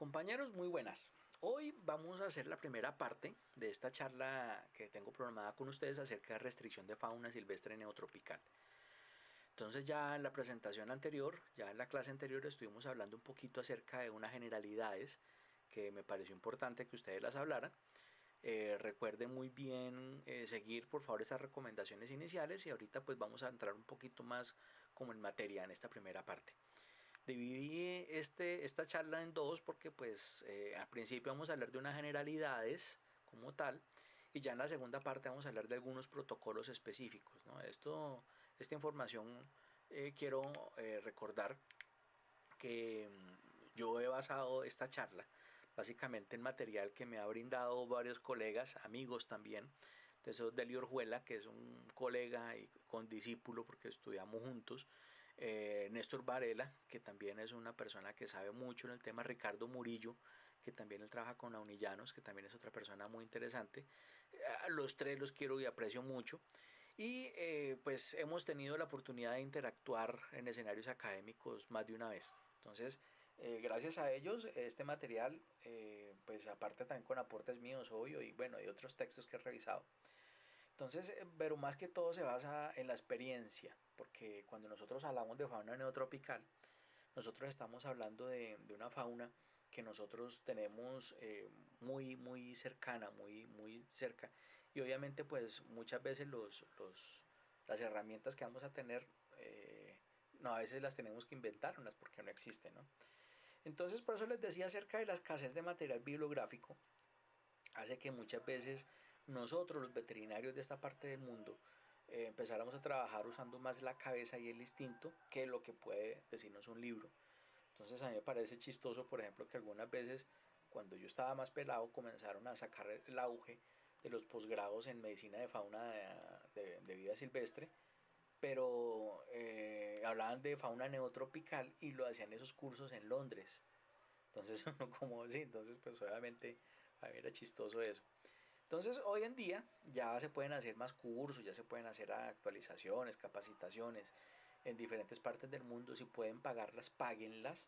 Compañeros, muy buenas. Hoy vamos a hacer la primera parte de esta charla que tengo programada con ustedes acerca de restricción de fauna silvestre neotropical. Entonces ya en la presentación anterior, ya en la clase anterior estuvimos hablando un poquito acerca de unas generalidades que me pareció importante que ustedes las hablaran. Recuerden muy bien seguir por favor estas recomendaciones iniciales y ahorita pues vamos a entrar un poquito más como en materia en esta primera parte. Dividí esta charla en dos porque pues al principio vamos a hablar de unas generalidades como tal y ya en la segunda parte vamos a hablar de algunos protocolos específicos, ¿no? Esta información quiero recordar que yo he basado esta charla básicamente en material que me ha brindado varios colegas, amigos también, de eso Delio Orjuela, que es un colega y condiscípulo porque estudiamos juntos, Néstor Varela, que también es una persona que sabe mucho en el tema, Ricardo Murillo, que también él trabaja con Aunillanos, que también es otra persona muy interesante. Los tres los quiero y aprecio mucho. Y pues hemos tenido la oportunidad de interactuar en escenarios académicos más de una vez. Entonces, gracias a ellos, este material, pues aparte también con aportes míos, obvio, y bueno, y otros textos que he revisado. Entonces, pero más que todo se basa en la experiencia, porque cuando nosotros hablamos de fauna neotropical, nosotros estamos hablando de una fauna que nosotros tenemos muy cercana, muy cerca. Y obviamente pues muchas veces las herramientas que vamos a tener, no, a veces las tenemos que inventar, unas porque no existen, ¿no? Entonces por eso les decía acerca de la escasez de material bibliográfico, hace que muchas veces nosotros los veterinarios de esta parte del mundo empezáramos a trabajar usando más la cabeza y el instinto que lo que puede decirnos un libro. Entonces a mí me parece chistoso, por ejemplo, que algunas veces cuando yo estaba más pelado comenzaron a sacar el auge de los posgrados en medicina de fauna de vida silvestre, pero hablaban de fauna neotropical y lo hacían esos cursos en Londres. Entonces uno como sí, entonces pues obviamente a mí era chistoso eso. Entonces hoy en día ya se pueden hacer más cursos, ya se pueden hacer actualizaciones, capacitaciones en diferentes partes del mundo. Si pueden pagarlas, páguenlas.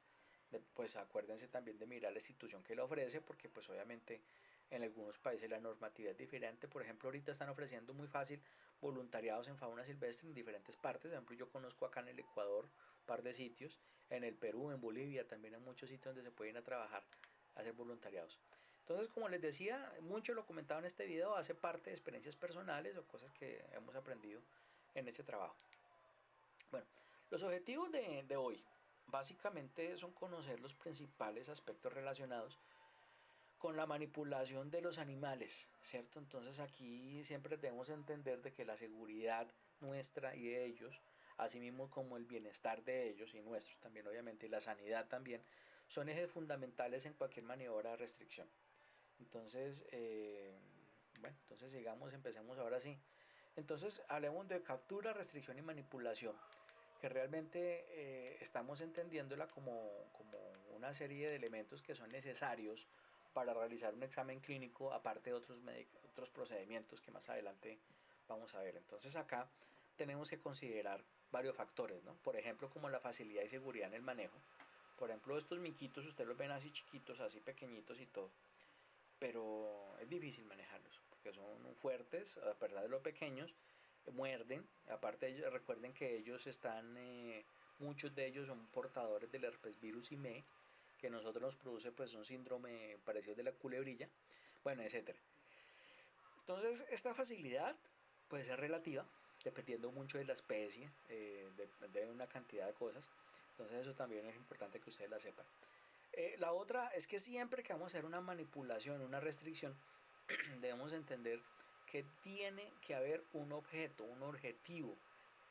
Pues acuérdense también de mirar la institución que la ofrece, porque pues obviamente en algunos países la normatividad es diferente. Por ejemplo, ahorita están ofreciendo muy fácil voluntariados en fauna silvestre en diferentes partes. Por ejemplo, yo conozco acá en el Ecuador un par de sitios, en el Perú, en Bolivia, también hay muchos sitios donde se pueden ir a trabajar, a hacer voluntariados. Entonces, como les decía, mucho lo comentado en este video, hace parte de experiencias personales o cosas que hemos aprendido en este trabajo. Bueno, los objetivos de hoy básicamente son conocer los principales aspectos relacionados con la manipulación de los animales, ¿cierto? Entonces aquí siempre debemos entender de que la seguridad nuestra y de ellos, así mismo como el bienestar de ellos y nuestros también obviamente, y la sanidad también, son ejes fundamentales en cualquier maniobra de restricción. Entonces, bueno, entonces sigamos, empecemos ahora sí. Entonces, hablemos de captura, restricción y manipulación, que realmente estamos entendiéndola como una serie de elementos que son necesarios para realizar un examen clínico, aparte de otros procedimientos que más adelante vamos a ver. Entonces, acá tenemos que considerar varios factores, ¿no? Por ejemplo, como la facilidad y seguridad en el manejo. Por ejemplo, estos miquitos, ustedes los ven así chiquitos, así pequeñitos y todo, pero es difícil manejarlos porque son fuertes, a pesar de lo pequeños, muerden. Aparte, recuerden que ellos están, muchos de ellos son portadores del herpes virus IME, que nosotros nos produce pues un síndrome parecido de la culebrilla, bueno, etcétera. Entonces, esta facilidad puede ser relativa, dependiendo mucho de la especie, de una cantidad de cosas. Entonces, eso también es importante que ustedes la sepan. La otra es que siempre que vamos a hacer una manipulación, una restricción, debemos entender que tiene que haber un objeto, un objetivo.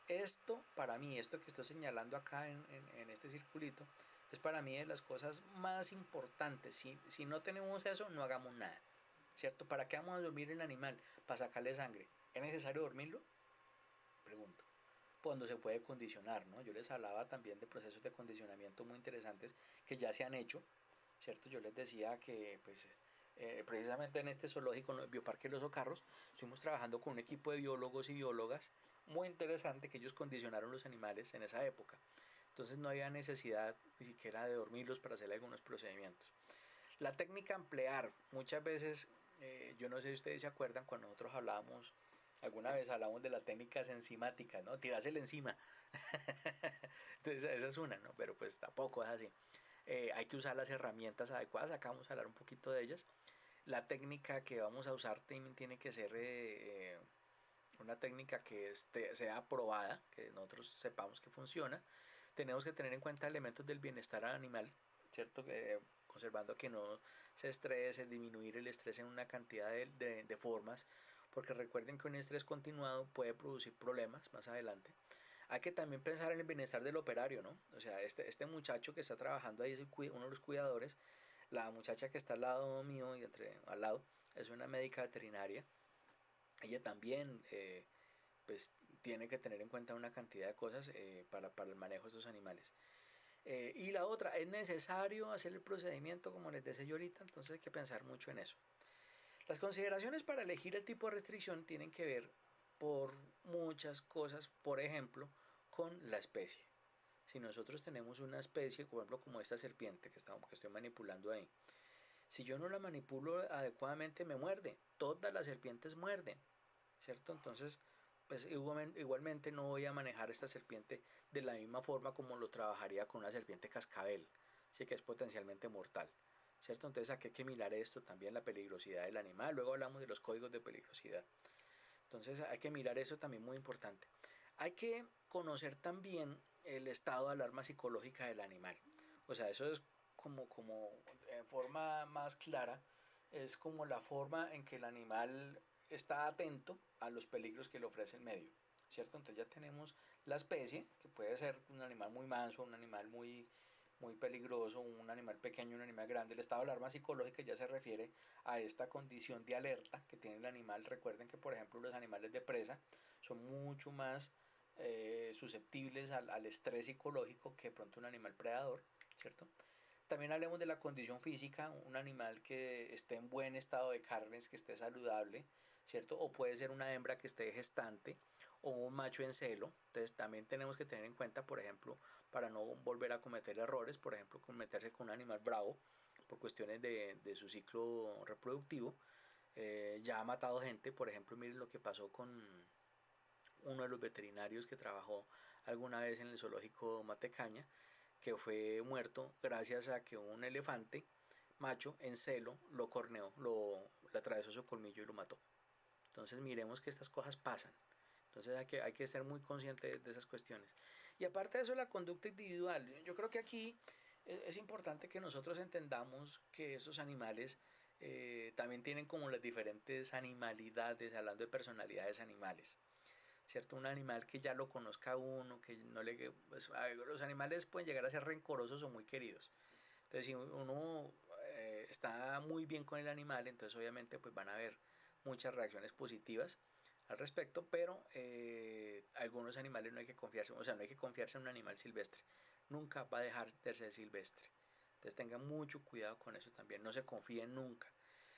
Esto, para mí, esto que estoy señalando acá en este circulito, es para mí de las cosas más importantes. Si no tenemos eso, no hagamos nada. ¿Cierto? ¿Para qué vamos a dormir el animal? Para sacarle sangre. ¿Es necesario dormirlo? Pregunto. Cuando se puede condicionar, ¿no? Yo les hablaba también de procesos de condicionamiento muy interesantes que ya se han hecho, ¿cierto? Yo les decía que, pues, precisamente en este zoológico, en el Bioparque de los Ocarros, estuvimos trabajando con un equipo de biólogos y biólogas muy interesante que ellos condicionaron los animales en esa época. Entonces no había necesidad ni siquiera de dormirlos para hacer algunos procedimientos. La técnica a emplear, muchas veces, yo no sé si ustedes se acuerdan cuando nosotros hablábamos, alguna vez hablamos de las técnicas enzimáticas, ¿no? Tirársela encima. Entonces esa es una, ¿no? Pero pues tampoco es así. Hay que usar las herramientas adecuadas, acá vamos a hablar un poquito de ellas. La técnica que vamos a usar tiene que ser una técnica que sea aprobada, que nosotros sepamos que funciona. Tenemos que tener en cuenta elementos del bienestar animal, ¿cierto? Conservando que no se estrese, disminuir el estrés en una cantidad de formas, porque recuerden que un estrés continuado puede producir problemas más adelante. Hay que también pensar en el bienestar del operario, ¿no? O sea, este muchacho que está trabajando ahí es uno de los cuidadores. La muchacha que está al lado mío y al lado es una médica veterinaria. Ella también pues tiene que tener en cuenta una cantidad de cosas para el manejo de estos animales. Y la otra, es necesario hacer el procedimiento como les decía yo ahorita, entonces hay que pensar mucho en eso. Las consideraciones para elegir el tipo de restricción tienen que ver por muchas cosas, por ejemplo, con la especie. Si nosotros tenemos una especie, por ejemplo, como esta serpiente que estoy manipulando ahí, si yo no la manipulo adecuadamente me muerde. Todas las serpientes muerden, ¿cierto? Entonces, pues igualmente no voy a manejar esta serpiente de la misma forma como lo trabajaría con una serpiente cascabel, sí que es potencialmente mortal, ¿cierto? Entonces aquí hay que mirar esto también, la peligrosidad del animal. Luego hablamos de los códigos de peligrosidad. Entonces hay que mirar eso también, muy importante. Hay que conocer también el estado de alarma psicológica del animal. O sea, eso es como en forma más clara, es como la forma en que el animal está atento a los peligros que le ofrece el medio, ¿cierto? Entonces ya tenemos la especie, que puede ser un animal muy manso, un animal muy peligroso, un animal pequeño, un animal grande. El estado de alarma psicológica ya se refiere a esta condición de alerta que tiene el animal. Recuerden que, por ejemplo, los animales de presa son mucho más susceptibles al estrés psicológico que de pronto un animal predador, ¿cierto? También hablemos de la condición física, un animal que esté en buen estado de carnes, que esté saludable, ¿cierto? O puede ser una hembra que esté gestante o un macho en celo. Entonces también tenemos que tener en cuenta, por ejemplo, para no volver a cometer errores, por ejemplo, meterse con un animal bravo por cuestiones de su ciclo reproductivo. Ya ha matado gente, por ejemplo, miren lo que pasó con uno de los veterinarios que trabajó alguna vez en el zoológico Matecaña, que fue muerto gracias a que un elefante macho en celo lo corneó, le atravesó su colmillo y lo mató. Entonces miremos que estas cosas pasan. Entonces hay que ser muy consciente de esas cuestiones. Y aparte de eso, la conducta individual. Yo creo que aquí es importante que nosotros entendamos que esos animales también tienen como las diferentes animalidades, hablando de personalidades animales. ¿Cierto? Un animal que ya lo conozca uno, que no le... Pues, los animales pueden llegar a ser rencorosos o muy queridos. Entonces, si uno está muy bien con el animal, entonces obviamente pues van a haber muchas reacciones positivas al respecto, pero algunos animales no hay que confiarse, o sea, no hay que confiarse en un animal silvestre. Nunca va a dejar de ser silvestre. Entonces tengan mucho cuidado con eso también, no se confíen nunca.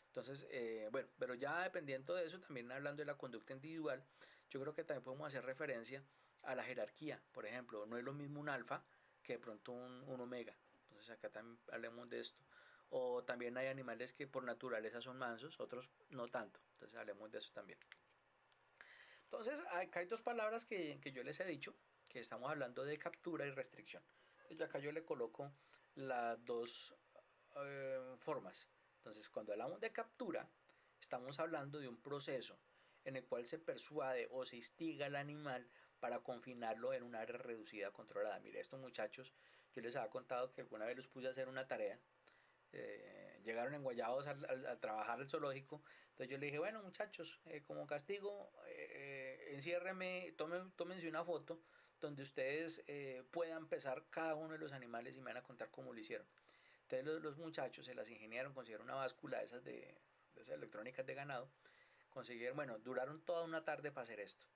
Entonces, bueno, pero ya dependiendo de eso, también hablando de la conducta individual, yo creo que también podemos hacer referencia a la jerarquía. Por ejemplo, no es lo mismo un alfa que de pronto un omega. Entonces acá también hablemos de esto. O también hay animales que por naturaleza son mansos, otros no tanto. Entonces hablemos de eso también. Entonces acá hay dos palabras que yo les he dicho, que estamos hablando de captura y restricción. Entonces acá yo le coloco las dos formas. Entonces cuando hablamos de captura, estamos hablando de un proceso en el cual se persuade o se instiga al animal para confinarlo en un área reducida controlada. Mire, estos muchachos, yo les había contado que alguna vez los puse a hacer una tarea. Llegaron enguayados a trabajar al zoológico. Entonces yo le dije, bueno muchachos, como castigo, enciérreme, tómense una foto donde ustedes puedan pesar cada uno de los animales y me van a contar cómo lo hicieron. Entonces los muchachos se las ingeniaron, consiguieron una báscula de esas electrónicas de ganado, consiguieron, bueno, duraron toda una tarde para hacer esto,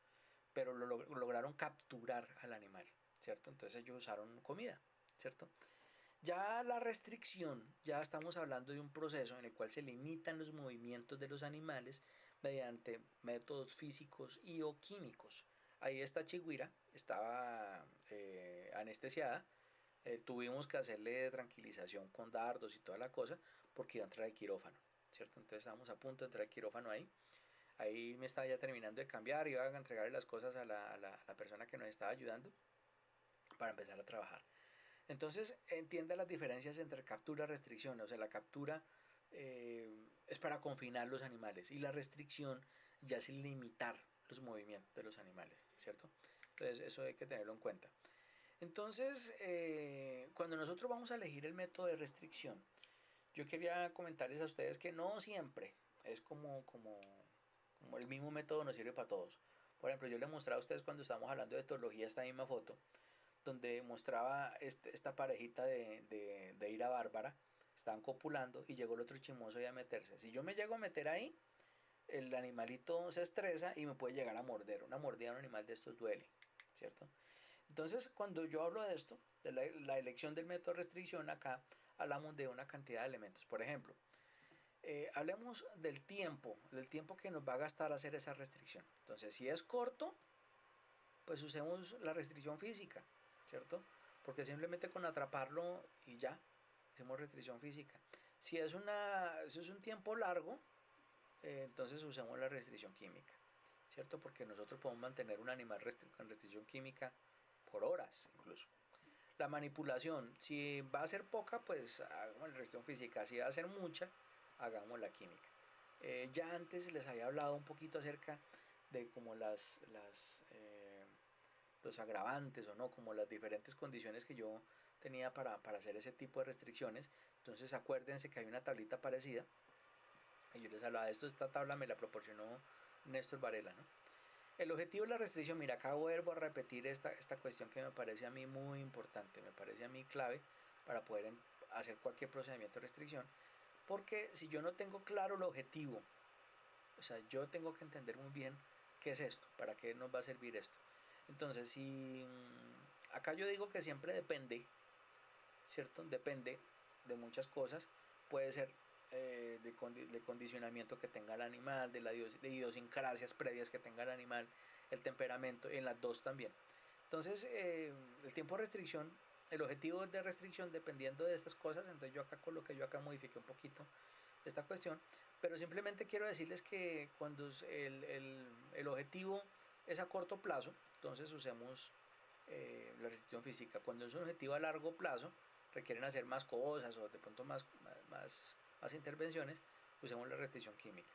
pero lograron capturar al animal, ¿cierto? Entonces ellos usaron comida, ¿cierto? Ya la restricción, ya estamos hablando de un proceso en el cual se limitan los movimientos de los animales mediante métodos físicos y o químicos. Ahí esta chigüira estaba anestesiada, Tuvimos que hacerle tranquilización con dardos y toda la cosa porque iba a entrar al quirófano, ¿cierto? Entonces estábamos a punto de entrar al quirófano ahí. Ahí me estaba ya terminando de cambiar, iba a entregarle las cosas a la persona que nos estaba ayudando para empezar a trabajar. Entonces entienda las diferencias entre captura y restricción. O sea, la captura es para confinar los animales y la restricción ya es limitar los movimientos de los animales, ¿cierto? Entonces eso hay que tenerlo en cuenta. Entonces, cuando nosotros vamos a elegir el método de restricción, yo quería comentarles a ustedes que no siempre es como el mismo método nos sirve para todos. Por ejemplo, yo les mostraba a ustedes cuando estábamos hablando de etología esta misma foto, donde mostraba esta parejita de Ira Bárbara, estaban copulando y llegó el otro chimoso a meterse. Si yo me llego a meter ahí, el animalito se estresa y me puede llegar a morder. Una mordida a un animal de estos duele, ¿cierto? Entonces, cuando yo hablo de esto, de la elección del método de restricción, acá hablamos de una cantidad de elementos. Por ejemplo, hablemos del tiempo que nos va a gastar hacer esa restricción. Entonces, si es corto, pues usemos la restricción física, ¿cierto? Porque simplemente con atraparlo y ya, hacemos restricción física. Si es un tiempo largo, entonces usemos la restricción química, ¿cierto? Porque nosotros podemos mantener un animal con restricción química por horas incluso. La manipulación, si va a ser poca, pues hagamos la restricción física. Si va a ser mucha, hagamos la química. Ya antes les había hablado un poquito acerca de como los agravantes o no, como las diferentes condiciones que yo tenía para hacer ese tipo de restricciones. Entonces acuérdense que hay una tablita parecida. Y yo les hablaba de esto, esta tabla me la proporcionó Néstor Varela, ¿no? El objetivo de la restricción, mira, acá vuelvo a repetir esta cuestión que me parece a mí muy importante, me parece a mí clave para poder hacer cualquier procedimiento de restricción, porque si yo no tengo claro el objetivo, o sea, yo tengo que entender muy bien qué es esto, para qué nos va a servir esto. Entonces, si acá yo digo que siempre depende, ¿cierto? Depende de muchas cosas, puede ser de condicionamiento que tenga el animal, de idiosincrasias previas que tenga el animal, el temperamento, en las dos también. Entonces, el tiempo de restricción, el objetivo de restricción dependiendo de estas cosas, entonces yo acá coloqué, yo acá modifiqué un poquito esta cuestión, pero simplemente quiero decirles que cuando el objetivo es a corto plazo, entonces usemos la restricción física. Cuando es un objetivo a largo plazo, requieren hacer más cosas o de pronto más intervenciones, usemos la restricción química.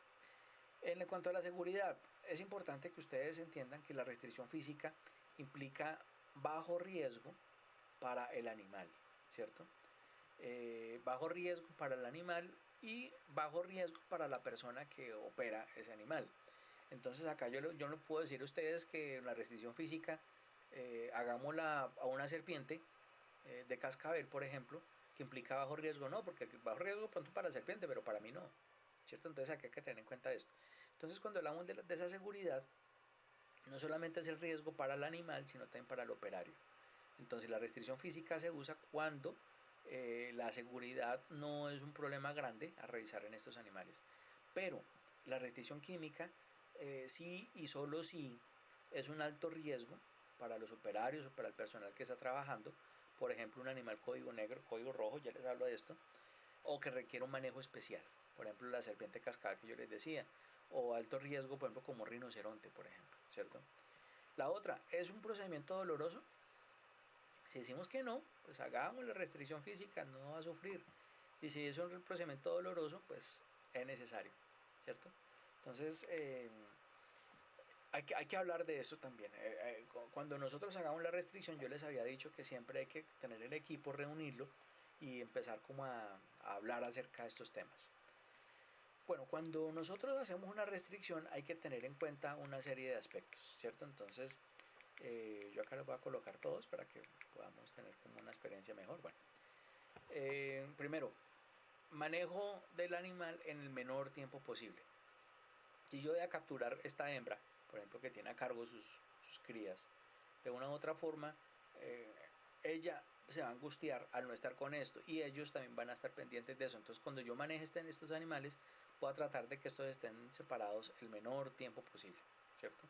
En cuanto a la seguridad, es importante que ustedes entiendan que la restricción física implica bajo riesgo para el animal, ¿cierto? Bajo riesgo para el animal y bajo riesgo para la persona que opera ese animal. Entonces acá yo no puedo decir a ustedes que la restricción física hagámosla a una serpiente de cascabel, por ejemplo, que implica bajo riesgo, no, porque el bajo riesgo pronto para la serpiente, pero para mí no, ¿cierto? Entonces aquí hay que tener en cuenta esto. Entonces cuando hablamos de esa seguridad, no solamente es el riesgo para el animal, sino también para el operario. Entonces la restricción física se usa cuando la seguridad no es un problema grande a revisar en estos animales. Pero la restricción química sí y solo si es un alto riesgo para los operarios o para el personal que está trabajando. Por ejemplo, un animal código negro, código rojo, ya les hablo de esto, o que requiere un manejo especial. Por ejemplo, la serpiente cascada que yo les decía, o alto riesgo, por ejemplo, como rinoceronte, por ejemplo, ¿cierto? La otra, ¿es un procedimiento doloroso? Si decimos que no, pues hagamos la restricción física, no va a sufrir. Y si es un procedimiento doloroso, pues es necesario, ¿cierto? Entonces, hay que hablar de eso también. Cuando nosotros hagamos la restricción, yo les había dicho que siempre hay que tener el equipo, reunirlo y empezar como a hablar acerca de estos temas. Bueno, cuando nosotros hacemos una restricción hay que tener en cuenta una serie de aspectos, ¿cierto? Entonces, yo acá los voy a colocar todos para que podamos tener como una experiencia mejor. Bueno, primero, manejo del animal en el menor tiempo posible. Si yo voy a capturar esta hembra, por ejemplo, que tiene a cargo sus crías, de una u otra forma, eh, ella se va a angustiar al no estar con esto y ellos también van a estar pendientes de eso. Entonces, cuando yo maneje estos animales, voy a tratar de que estos estén separados el menor tiempo posible, ¿cierto?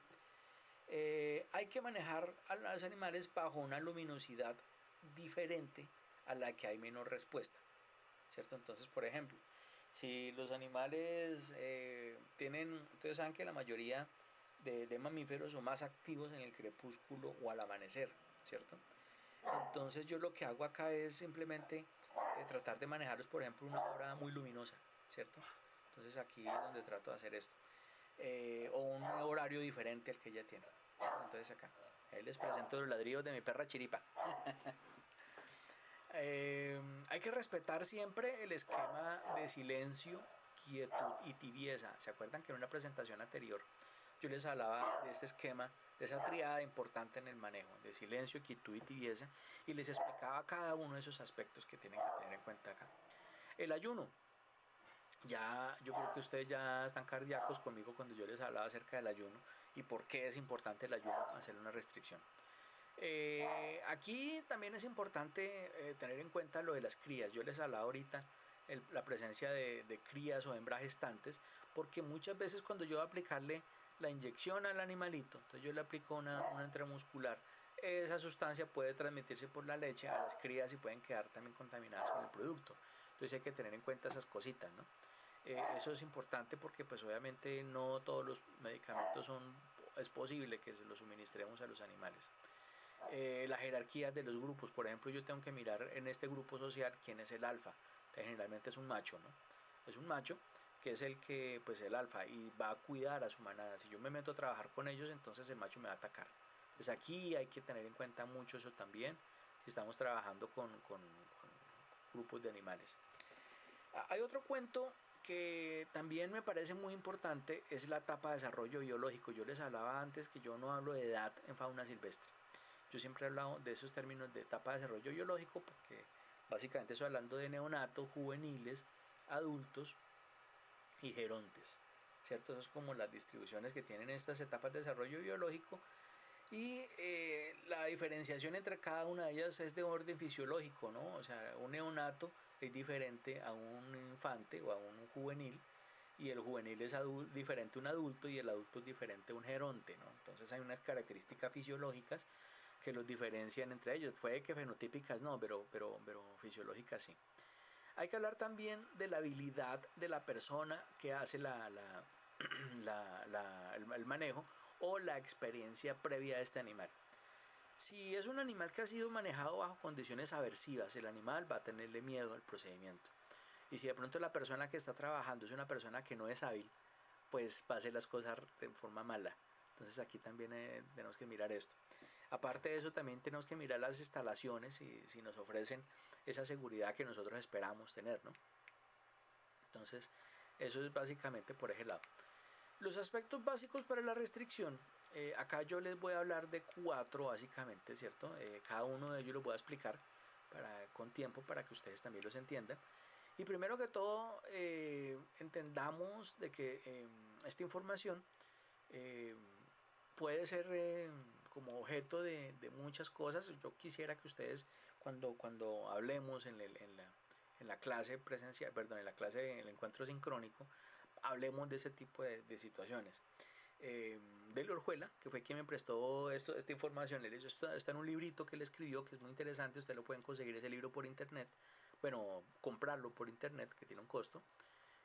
Hay que manejar a los animales bajo una luminosidad diferente a la que hay menor respuesta, ¿cierto? Entonces, por ejemplo, si los animales tienen, ustedes saben que la mayoría de mamíferos son más activos en el crepúsculo o al amanecer, ¿cierto? Entonces yo lo que hago acá es simplemente tratar de manejarlos, por ejemplo, una hora muy luminosa, ¿cierto? Entonces aquí es donde trato de hacer esto. O un horario diferente al que ella tiene. ¿Cierto? Entonces acá, ahí les presento los ladrillos de mi perra Chiripa. Hay que respetar siempre el esquema de silencio, quietud y tibieza. ¿Se acuerdan que en una presentación anterior yo les hablaba de este esquema, de esa triada importante en el manejo, de silencio, quietud y tibieza, y les explicaba cada uno de esos aspectos que tienen que tener en cuenta acá? El ayuno. Ya, yo creo que ustedes ya están cardíacos conmigo cuando yo les hablaba acerca del ayuno y por qué es importante el ayuno, hacer una restricción. Aquí también es importante tener en cuenta lo de las crías. Yo les hablaba ahorita la presencia de crías o hembras gestantes, porque muchas veces cuando yo voy a aplicarle la inyección al animalito, entonces yo le aplico una intramuscular, esa sustancia puede transmitirse por la leche a las crías y pueden quedar también contaminadas con el producto. Entonces hay que tener en cuenta esas cositas, ¿no? Eso es importante porque pues obviamente no todos los medicamentos es posible que se los suministremos a los animales. Las jerarquías de los grupos, por ejemplo, yo tengo que mirar en este grupo social quién es el alfa. Entonces, generalmente es un macho, ¿no? Es un macho que es el que, pues el alfa, y va a cuidar a su manada. Si yo me meto a trabajar con ellos, entonces el macho me va a atacar. Entonces aquí hay que tener en cuenta mucho eso también, si estamos trabajando con grupos de animales. Hay otro cuento que también me parece muy importante, es la etapa de desarrollo biológico. Yo les hablaba antes que yo no hablo de edad en fauna silvestre. Yo siempre he hablado de esos términos de etapa de desarrollo biológico porque básicamente estoy hablando de neonatos, juveniles, adultos y gerontes, ¿cierto? Eso es como las distribuciones que tienen estas etapas de desarrollo biológico, y la diferenciación entre cada una de ellas es de orden fisiológico, ¿no? O sea, un neonato es diferente a un infante o a un juvenil, y el juvenil es diferente a un adulto y el adulto es diferente a un geronte, ¿no? Entonces hay unas características fisiológicas que los diferencian entre ellos. Puede que fenotípicas no, pero fisiológicas sí. Hay que hablar también de la habilidad de la persona que hace el manejo o la experiencia previa de este animal. Si es un animal que ha sido manejado bajo condiciones aversivas, el animal va a tenerle miedo al procedimiento. Y si de pronto la persona que está trabajando es una persona que no es hábil, pues va a hacer las cosas de forma mala. Entonces aquí también tenemos que mirar esto. Aparte de eso, también tenemos que mirar las instalaciones y si nos ofrecen esa seguridad que nosotros esperamos tener, ¿no? Entonces, eso es básicamente por ese lado. Los aspectos básicos para la restricción, acá yo les voy a hablar de 4 básicamente, ¿cierto? Cada uno de ellos los voy a explicar con tiempo para que ustedes también los entiendan. Y primero que todo, entendamos de que esta información eh, puede ser como objeto de muchas cosas. Yo quisiera que ustedes cuando hablemos en la clase presencial, perdón, en la clase, en el encuentro sincrónico, hablemos de ese tipo de situaciones. Delio Orjuela, que fue quien me prestó esta información, él está en un librito que él escribió que es muy interesante. Ustedes lo pueden conseguir ese libro por internet, bueno, comprarlo por internet, que tiene un costo.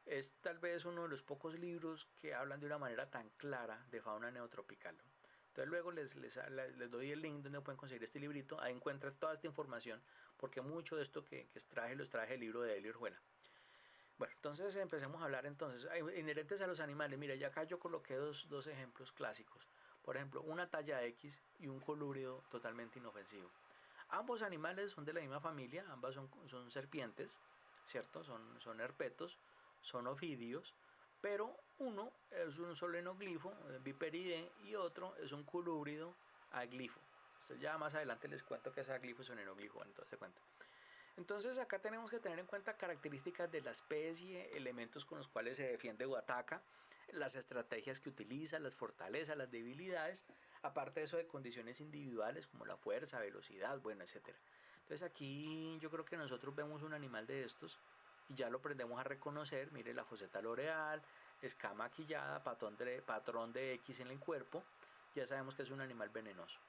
Es tal vez uno de los pocos libros que hablan de una manera tan clara de fauna neotropical, ¿no? Entonces luego les doy el link donde pueden conseguir este librito. Ahí encuentran toda esta información, porque mucho de esto que extraje los traje del libro de Delio Orjuela. Bueno, entonces empecemos a hablar entonces. Inherentes a los animales. Mira, ya acá yo coloqué dos ejemplos clásicos. Por ejemplo, una talla X y un colúbrido totalmente inofensivo. Ambos animales son de la misma familia, ambas son serpientes, ¿cierto? Son herpetos, son ofidios, pero uno es un solenoglifo, viperide, y otro es un colúbrido aglifo. Ya más adelante les cuento que es aglifo y solenoglifo, entonces cuento. Entonces acá tenemos que tener en cuenta características de la especie, elementos con los cuales se defiende o ataca, las estrategias que utiliza, las fortalezas, las debilidades, aparte de eso de condiciones individuales como la fuerza, velocidad, bueno, etcétera. Entonces aquí yo creo que nosotros vemos un animal de estos y ya lo aprendemos a reconocer. Mire, la foseta loreal, escama maquillada, patrón de X en el cuerpo, ya sabemos que es un animal venenoso,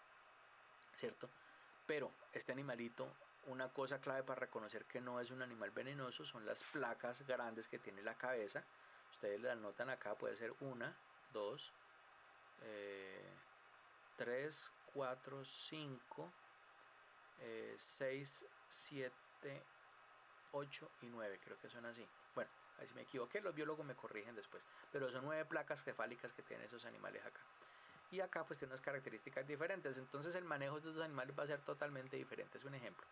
¿cierto? Pero este animalito, una cosa clave para reconocer que no es un animal venenoso son las placas grandes que tiene la cabeza. Ustedes las notan acá, puede ser una, dos, 3, 4, 5, 6, 7, 8 y 9, creo que son así. Bueno, ahí si me equivoqué, los biólogos me corrigen después. Pero son 9 placas cefálicas que tienen esos animales acá. Y acá pues tiene unas características diferentes. Entonces el manejo de estos animales va a ser totalmente diferente. Es un ejemplo.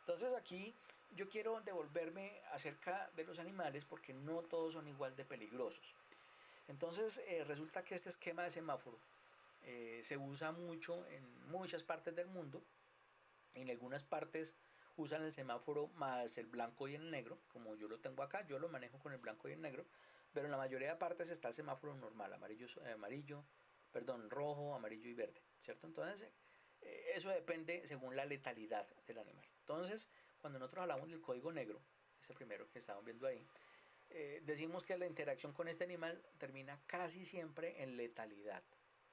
Entonces aquí yo quiero devolverme acerca de los animales porque no todos son igual de peligrosos. Entonces resulta que este esquema de semáforo se usa mucho en muchas partes del mundo. En algunas partes usan el semáforo más el blanco y el negro, como yo lo tengo acá, yo lo manejo con el blanco y el negro, pero en la mayoría de partes está el semáforo normal, rojo, amarillo y verde, ¿cierto? Entonces, eso depende según la letalidad del animal. Entonces, cuando nosotros hablamos del código negro, ese primero que estamos viendo ahí, decimos que la interacción con este animal termina casi siempre en letalidad.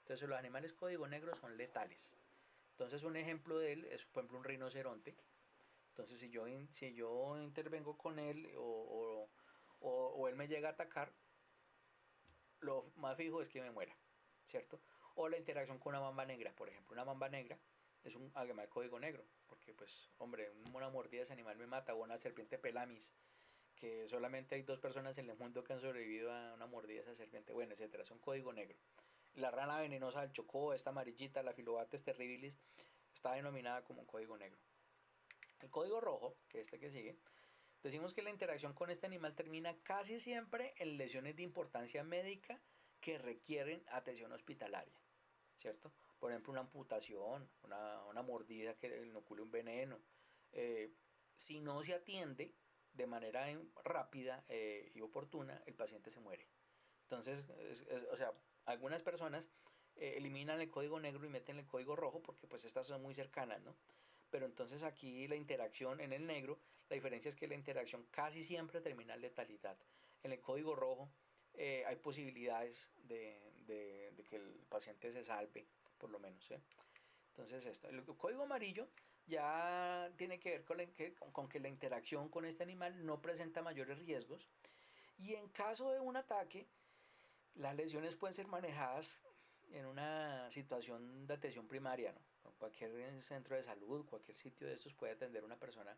Entonces, los animales código negro son letales. Entonces un ejemplo de él es, por ejemplo, un rinoceronte. Entonces si yo intervengo con él o él me llega a atacar, lo más fijo es que me muera, ¿cierto? O la interacción con una mamba negra, por ejemplo. Una mamba negra es un animal código negro, porque pues, hombre, una mordida de ese animal me mata, o una serpiente pelamis, que solamente hay 2 personas en el mundo que han sobrevivido a una mordida de esa serpiente, bueno, etcétera, es un código negro. La rana venenosa del Chocó, esta amarillita, la Filobates terribilis, está denominada como un código negro. El código rojo, que es este que sigue, decimos que la interacción con este animal termina casi siempre en lesiones de importancia médica que requieren atención hospitalaria, ¿cierto? Por ejemplo, una amputación, una mordida que inocule un veneno. Si no se atiende de manera rápida y oportuna, el paciente se muere. Entonces, o sea, algunas personas eliminan el código negro y meten el código rojo porque pues estas son muy cercanas, ¿no? Pero entonces aquí la interacción en el negro, la diferencia es que la interacción casi siempre termina en letalidad. En el código rojo hay posibilidades de que el paciente se salve, por lo menos. Entonces esto, el código amarillo ya tiene que ver con que la interacción con este animal no presenta mayores riesgos y en caso de un ataque, las lesiones pueden ser manejadas en una situación de atención primaria, ¿no? Cualquier centro de salud, cualquier sitio de estos puede atender a una persona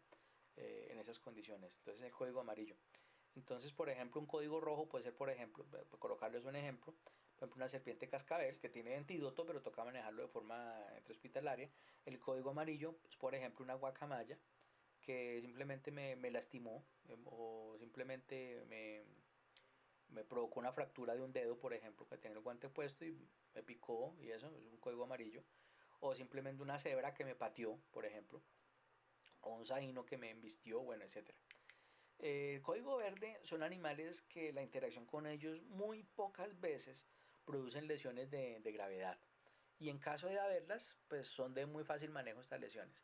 en esas condiciones. Entonces el código amarillo. Entonces, por ejemplo, un código rojo puede ser, por ejemplo, por colocarles un ejemplo, por ejemplo, una serpiente cascabel que tiene antídoto, pero toca manejarlo de forma hospitalaria. El código amarillo, pues, por ejemplo, una guacamaya que simplemente me lastimó o simplemente me provocó una fractura de un dedo, por ejemplo, que tenía el guante puesto y me picó y eso, es un código amarillo. O simplemente una cebra que me pateó, por ejemplo. O un saíno que me embistió, bueno, etcétera. El código verde son animales que la interacción con ellos muy pocas veces producen lesiones de gravedad. Y en caso de haberlas, pues son de muy fácil manejo estas lesiones.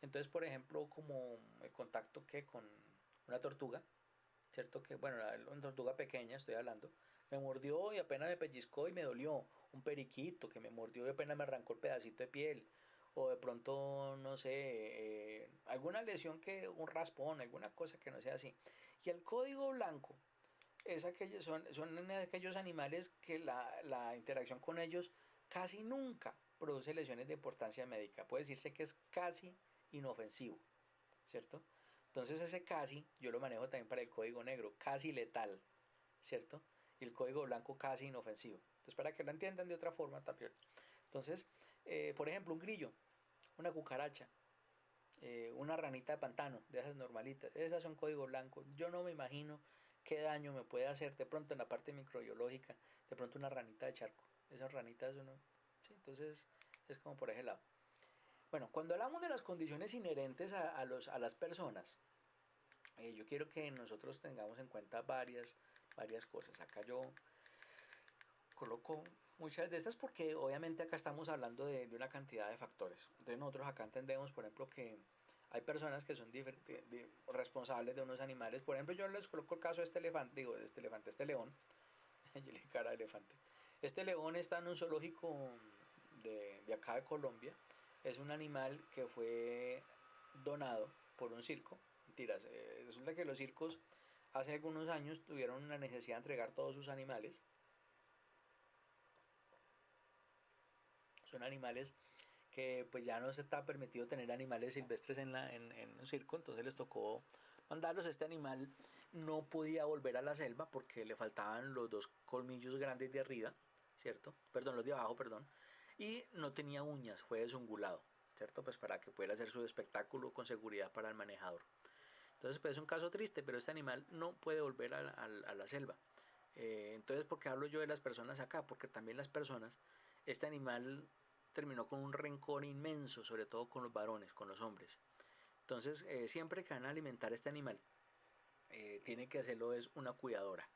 Entonces, por ejemplo, como el contacto que con una tortuga, ¿cierto? Que, bueno, una tortuga pequeña, estoy hablando, me mordió y apenas me pellizcó y me dolió. Un periquito que me mordió y apenas me arrancó el pedacito de piel. O de pronto, no sé, alguna lesión un raspón, alguna cosa que no sea así. Y el código blanco son aquellos animales que la interacción con ellos casi nunca produce lesiones de importancia médica. Puede decirse que es casi inofensivo, ¿cierto? Entonces ese casi yo lo manejo también para el código negro, casi letal, ¿cierto? Y el código blanco casi inofensivo. Entonces para que lo entiendan de otra forma también. Entonces, por ejemplo, un grillo, una cucaracha, una ranita de pantano, de esas normalitas, esas son código blanco. Yo no me imagino qué daño me puede hacer de pronto en la parte microbiológica, de pronto una ranita de charco. Esas ranitas uno, sí, entonces es como por ese lado. Bueno, cuando hablamos de las condiciones inherentes a las personas, yo quiero que nosotros tengamos en cuenta varias cosas. Acá yo coloco muchas de estas porque obviamente acá estamos hablando de una cantidad de factores. Entonces nosotros acá entendemos, por ejemplo, que hay personas que son responsables de unos animales. Por ejemplo, yo les coloco el caso de este león. Yo le dije cara de elefante. Este león está en un zoológico de acá de Colombia. es un animal que fue donado por un circo. Mentiras, resulta que los circos hace algunos años tuvieron la necesidad de entregar todos sus animales. Son animales que pues ya no se está permitido tener animales silvestres en un circo, entonces les tocó mandarlos. Este animal no podía volver a la selva porque le faltaban los dos colmillos grandes de arriba, ¿cierto? Perdón, los de abajo, perdón. Y no tenía uñas, fue desungulado, ¿cierto? Pues para que pudiera hacer su espectáculo con seguridad para el manejador. Entonces pues es un caso triste, pero este animal no puede volver a la selva. Entonces, ¿por qué hablo yo de las personas acá? Porque también las personas, este animal terminó con un rencor inmenso, sobre todo con los varones, con los hombres. Entonces, siempre que van a alimentar a este animal, tiene que hacerlo es una cuidadora,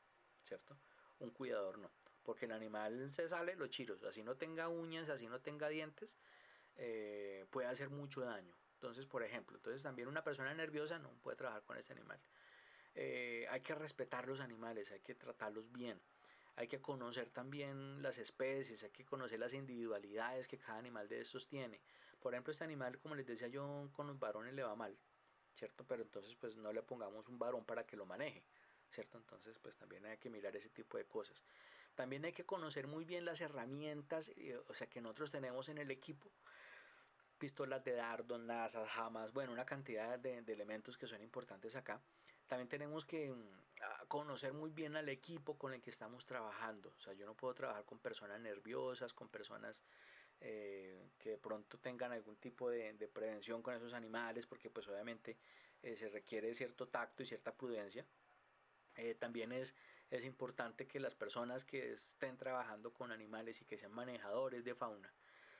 ¿cierto? Un cuidador no. Porque el animal se sale los chiros, así no tenga uñas, así no tenga dientes, puede hacer mucho daño. Entonces, por ejemplo, entonces también una persona nerviosa no puede trabajar con este animal. Hay que respetar los animales, hay que tratarlos bien. Hay que conocer también las especies, hay que conocer las individualidades que cada animal de estos tiene. Por ejemplo, este animal, como les decía yo, con los varones le va mal, ¿cierto? Pero entonces pues no le pongamos un varón para que lo maneje, ¿cierto? Entonces pues también hay que mirar ese tipo de cosas. También hay que conocer muy bien las herramientas, o sea, que nosotros tenemos en el equipo. Pistolas de dardo, nazas, jamas, bueno, una cantidad de elementos que son importantes acá. También tenemos que conocer muy bien al equipo con el que estamos trabajando. O sea, yo no puedo trabajar con personas nerviosas, con personas que de pronto tengan algún tipo de prevención con esos animales, porque pues obviamente se requiere cierto tacto y cierta prudencia. También es importante que las personas que estén trabajando con animales y que sean manejadores de fauna,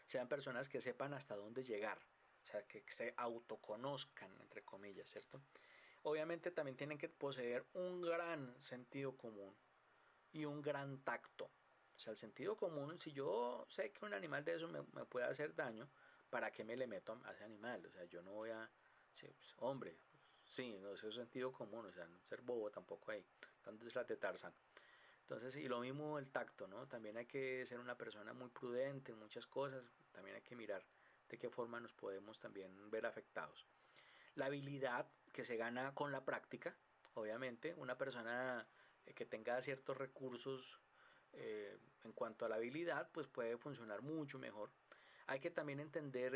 sean personas que sepan hasta dónde llegar, o sea, que se autoconozcan, entre comillas, ¿cierto? Obviamente también tienen que poseer un gran sentido común y un gran tacto. O sea, el sentido común, si yo sé que un animal de eso me puede hacer daño, ¿para qué me le meto a ese animal? O sea, yo no voy a... Sí, pues, hombre, sí, no es sentido común, o sea, no ser bobo tampoco ahí, tanto es la de Tarzán. Entonces, y lo mismo el tacto, ¿no? También hay que ser una persona muy prudente en muchas cosas, también hay que mirar de qué forma nos podemos también ver afectados. La habilidad que se gana con la práctica, obviamente, una persona que tenga ciertos recursos en cuanto a la habilidad, pues puede funcionar mucho mejor. Hay que también entender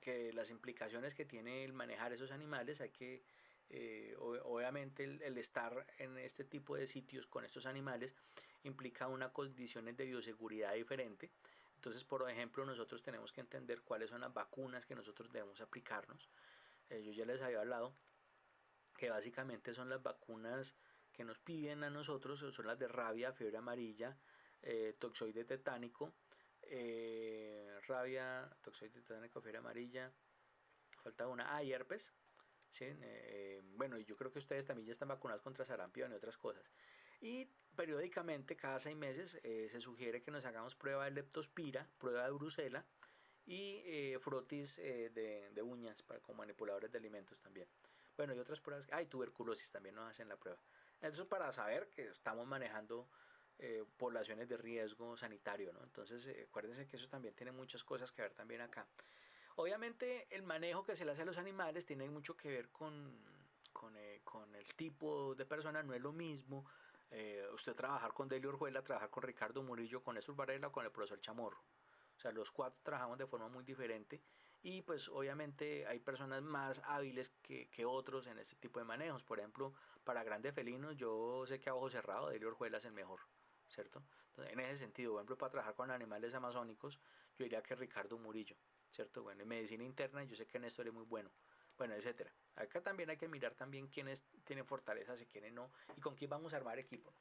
que las implicaciones que tiene el manejar esos animales, hay que obviamente el estar en este tipo de sitios con estos animales implica unas condiciones de bioseguridad diferente. Entonces, por ejemplo, nosotros tenemos que entender cuáles son las vacunas que nosotros debemos aplicarnos. Yo ya les había hablado que básicamente son las vacunas que nos piden a nosotros, son las de rabia, fiebre amarilla, toxoide tetánico, rabia, toxoide tetánico, fiebre amarilla, falta una, y herpes. ¿Sí? Bueno, y yo creo que ustedes también ya están vacunados contra sarampión y otras cosas. Y periódicamente, cada 6 meses, se sugiere que nos hagamos prueba de leptospira, prueba de brucela y frotis de uñas para, como manipuladores de alimentos también. Bueno, y otras pruebas. Hay tuberculosis también nos hacen la prueba. Eso para saber que estamos manejando poblaciones de riesgo sanitario, ¿no? Entonces, acuérdense que eso también tiene muchas cosas que ver también acá. Obviamente el manejo que se le hace a los animales tiene mucho que ver con el tipo de persona, no es lo mismo usted trabajar con Delio Orjuela, trabajar con Ricardo Murillo, con Jesús Varela o con el profesor Chamorro. O sea, los cuatro trabajamos de forma muy diferente y pues obviamente hay personas más hábiles que otros en este tipo de manejos. Por ejemplo, para grandes felinos yo sé que a ojo cerrado Delio Orjuela es el mejor, ¿cierto? Entonces, en ese sentido, por ejemplo, para trabajar con animales amazónicos, yo diría que Ricardo Murillo, ¿cierto? Bueno, en medicina interna yo sé que Néstor es muy bueno, bueno, etcétera. Acá también hay que mirar también quiénes tienen fortalezas y quiénes no, y con quién vamos a armar equipo.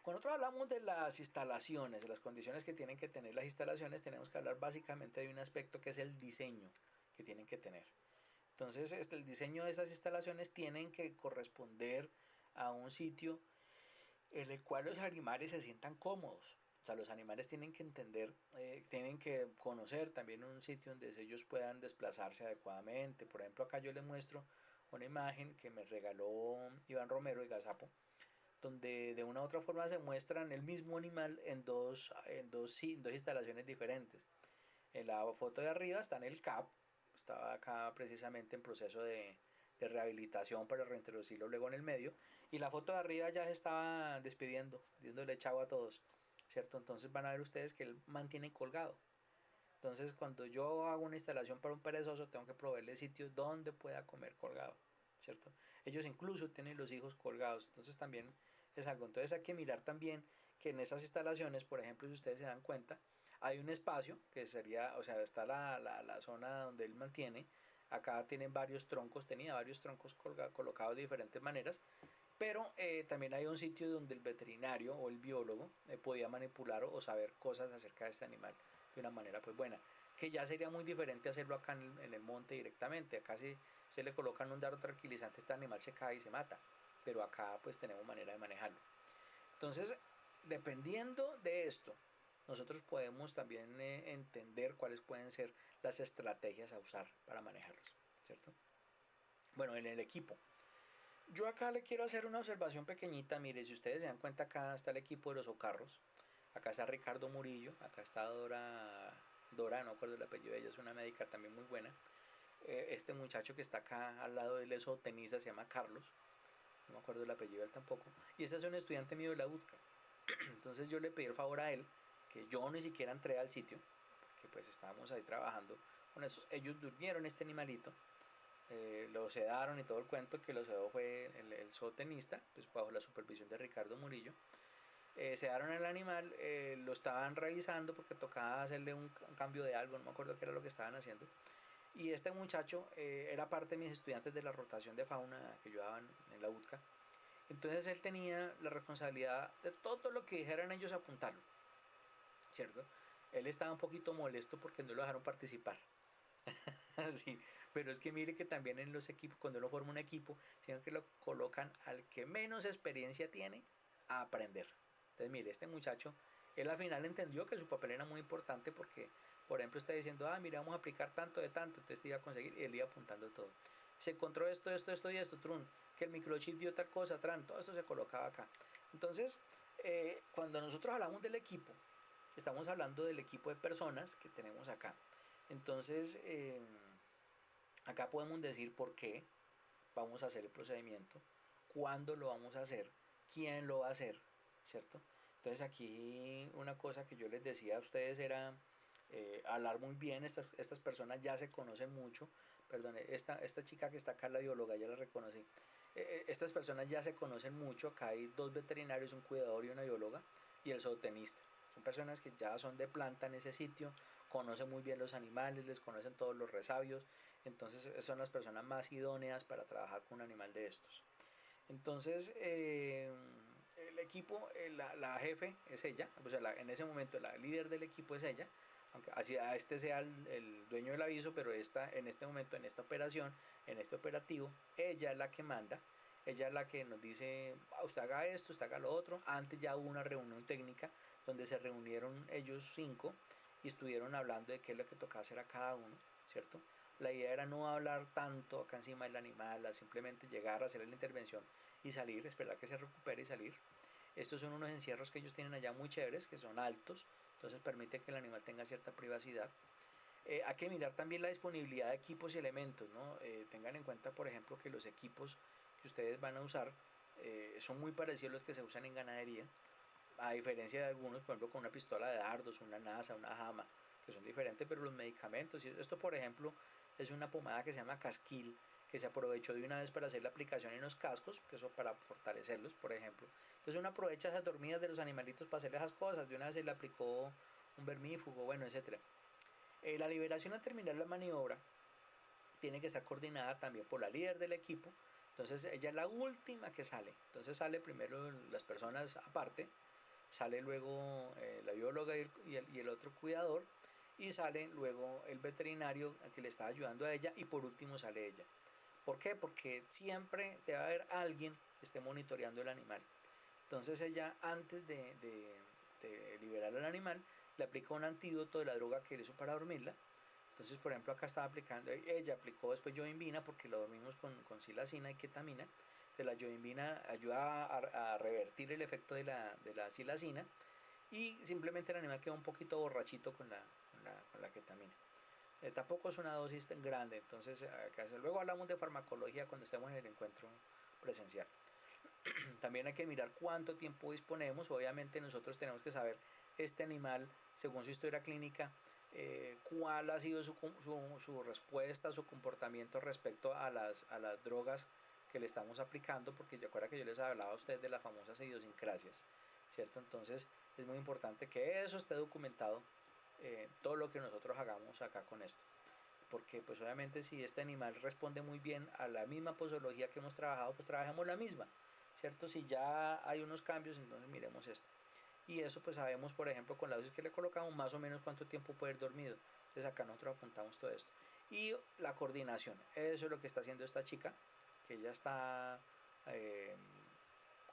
Cuando nosotros hablamos de las instalaciones, de las condiciones que tienen que tener las instalaciones, tenemos que hablar básicamente de un aspecto que es el diseño que tienen que tener. Entonces, el diseño de estas instalaciones tienen que corresponder a un sitio en el cual los animales se sientan cómodos. O sea, los animales tienen que entender, tienen que conocer también un sitio donde ellos puedan desplazarse adecuadamente. Por ejemplo, acá yo les muestro una imagen que me regaló Iván Romero, el gazapo, donde de una u otra forma se muestran el mismo animal en dos instalaciones diferentes. En la foto de arriba está en el CAP, estaba acá precisamente en proceso de rehabilitación para reintroducirlo luego en el medio, y la foto de arriba ya se estaba despidiendo, dándole chavo a todos, ¿cierto? Entonces van a ver ustedes que él mantiene colgado. Entonces cuando yo hago una instalación para un perezoso, tengo que proveerle sitios donde pueda comer colgado, ¿cierto? Ellos incluso tienen los hijos colgados, entonces también es algo. Entonces hay que mirar también que en esas instalaciones, por ejemplo, si ustedes se dan cuenta, hay un espacio que sería, o sea, está la zona donde él mantiene. Acá tienen varios troncos, tenía varios troncos colocados de diferentes maneras, pero también hay un sitio donde el veterinario o el biólogo podía manipular o saber cosas acerca de este animal de una manera pues buena, que ya sería muy diferente hacerlo acá en el monte directamente. Acá si se le colocan un dardo tranquilizante, este animal se cae y se mata, pero acá pues tenemos manera de manejarlo. Entonces, dependiendo de esto, nosotros podemos también entender cuáles pueden ser las estrategias a usar para manejarlos, ¿cierto? Bueno, en el equipo. Yo acá le quiero hacer una observación pequeñita. Mire, si ustedes se dan cuenta, acá está el equipo de los Ocarros. Acá está Ricardo Murillo. Acá está Dora, no acuerdo el apellido de ella, es una médica también muy buena. Este muchacho que está acá al lado del tenista se llama Carlos. No me acuerdo el apellido de él tampoco. Y este es un estudiante mío de la UTCA. Entonces yo le pedí el favor a él, que yo ni siquiera entré al sitio, porque pues estábamos ahí trabajando con esos. Ellos durmieron este animalito, lo sedaron y todo el cuento, que lo sedó fue el zootenista, pues bajo la supervisión de Ricardo Murillo. Sedaron el animal, lo estaban revisando porque tocaba hacerle un cambio de algo, no me acuerdo qué era lo que estaban haciendo. Y este muchacho era parte de mis estudiantes de la rotación de fauna que yo daba en la UTCA. Entonces él tenía la responsabilidad de todo lo que dijeran ellos apuntarlo, ¿cierto? Él estaba un poquito molesto porque no lo dejaron participar. Sí, pero es que mire que también en los equipos, cuando uno forma un equipo, sino que lo colocan al que menos experiencia tiene a aprender. Entonces, mire, este muchacho, él al final entendió que su papel era muy importante porque, por ejemplo, está diciendo, mira, vamos a aplicar tanto de tanto, entonces te iba a conseguir, y él iba apuntando todo. Se encontró esto y esto, trun, que el microchip dio tal cosa, todo esto se colocaba acá. Entonces, cuando nosotros hablamos del equipo, estamos hablando del equipo de personas que tenemos acá. Entonces, acá podemos decir por qué vamos a hacer el procedimiento, cuándo lo vamos a hacer, quién lo va a hacer, ¿cierto? Entonces aquí una cosa que yo les decía a ustedes era hablar muy bien. Estas personas ya se conocen mucho. Perdón, esta chica que está acá, la bióloga, ya la reconocí. Estas personas ya se conocen mucho. Acá hay dos veterinarios, un cuidador y una bióloga, y el zootenista. Son personas que ya son de planta en ese sitio, conocen muy bien los animales, les conocen todos los resabios. Entonces son las personas más idóneas para trabajar con un animal de estos. Entonces, el equipo, la jefe es ella, o sea, en ese momento la líder del equipo es ella, aunque así este sea el dueño del aviso, pero en este momento, en esta operación, en este operativo, ella es la que manda, ella es la que nos dice, usted haga esto, usted haga lo otro. Antes ya hubo una reunión técnica donde se reunieron ellos 5 y estuvieron hablando de qué es lo que tocaba hacer a cada uno, ¿cierto? La idea era no hablar tanto acá encima del animal, simplemente llegar a hacer la intervención y salir, esperar que se recupere y salir. Estos son unos encierros que ellos tienen allá muy chéveres, que son altos, entonces permite que el animal tenga cierta privacidad. Hay que mirar también la disponibilidad de equipos y elementos, ¿no? Tengan en cuenta, por ejemplo, que los equipos que ustedes van a usar son muy parecidos a los que se usan en ganadería, a diferencia de algunos, por ejemplo, con una pistola de dardos, una NASA, una jama, que son diferentes, pero los medicamentos, y esto por ejemplo es una pomada que se llama Casquil, que se aprovechó de una vez para hacer la aplicación en los cascos, que eso para fortalecerlos, por ejemplo. Entonces uno aprovecha esas dormidas de los animalitos para hacer esas cosas, de una vez se le aplicó un vermífugo, bueno, etcétera. La liberación al terminar la maniobra tiene que estar coordinada también por la líder del equipo. Entonces ella es la última que sale. Entonces sale primero las personas aparte, sale luego la bióloga y el otro cuidador, y sale luego el veterinario que le está ayudando a ella, y por último sale ella. ¿Por qué? Porque siempre debe haber alguien que esté monitoreando el animal. Entonces ella, antes de liberar al animal, le aplica un antídoto de la droga que le hizo para dormirla. Entonces, por ejemplo, acá estaba aplicando, ella aplicó después yoimbina porque lo dormimos con silacina y ketamina. Entonces la yoimbina ayuda a revertir el efecto de la silacina, y simplemente el animal quedó un poquito borrachito con con la ketamina. Tampoco es una dosis tan grande, entonces luego hablamos de farmacología cuando estemos en el encuentro presencial. También hay que mirar cuánto tiempo disponemos. Obviamente nosotros tenemos que saber este animal, según su historia clínica, cuál ha sido su respuesta, su comportamiento respecto a las drogas que le estamos aplicando, porque yo acuerdo que yo les hablaba a ustedes de las famosas idiosincrasias, ¿cierto? Entonces es muy importante que eso esté documentado, todo lo que nosotros hagamos acá con esto, porque pues obviamente si este animal responde muy bien a la misma posología que hemos trabajado, pues trabajamos la misma, ¿cierto? Si ya hay unos cambios, entonces miremos esto. Y eso pues sabemos, por ejemplo, con la dosis que le colocamos, más o menos cuánto tiempo puede ir dormido. Entonces acá nosotros apuntamos todo esto. Y la coordinación, eso es lo que está haciendo esta chica, que ella está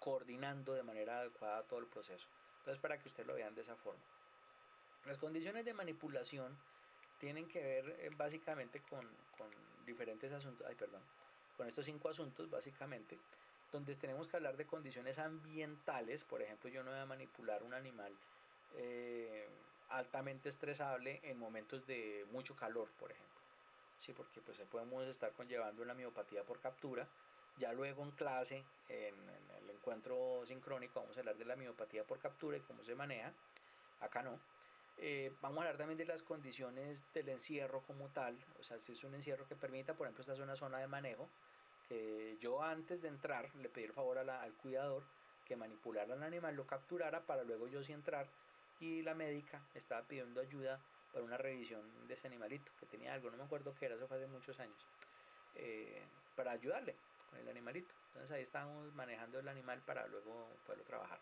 coordinando de manera adecuada todo el proceso. Entonces para que ustedes lo vean de esa forma. Las condiciones de manipulación tienen que ver básicamente con diferentes asuntos, con estos 5 asuntos básicamente, donde tenemos que hablar de condiciones ambientales. Por ejemplo, yo no voy a manipular un animal altamente estresable en momentos de mucho calor, por ejemplo. Sí, porque pues podemos estar conllevando una miopatía por captura. Ya luego en clase, en el encuentro sincrónico, vamos a hablar de la miopatía por captura y cómo se maneja. Acá no. Vamos a hablar también de las condiciones del encierro como tal. O sea, si es un encierro que permita, por ejemplo, esta es una zona de manejo, que yo antes de entrar le pedí el favor al cuidador que manipulara al animal, lo capturara para luego yo sí entrar, y la médica estaba pidiendo ayuda para una revisión de ese animalito que tenía algo, no me acuerdo qué era, eso fue hace muchos años, para ayudarle con el animalito. Entonces ahí estábamos manejando el animal para luego poderlo trabajar.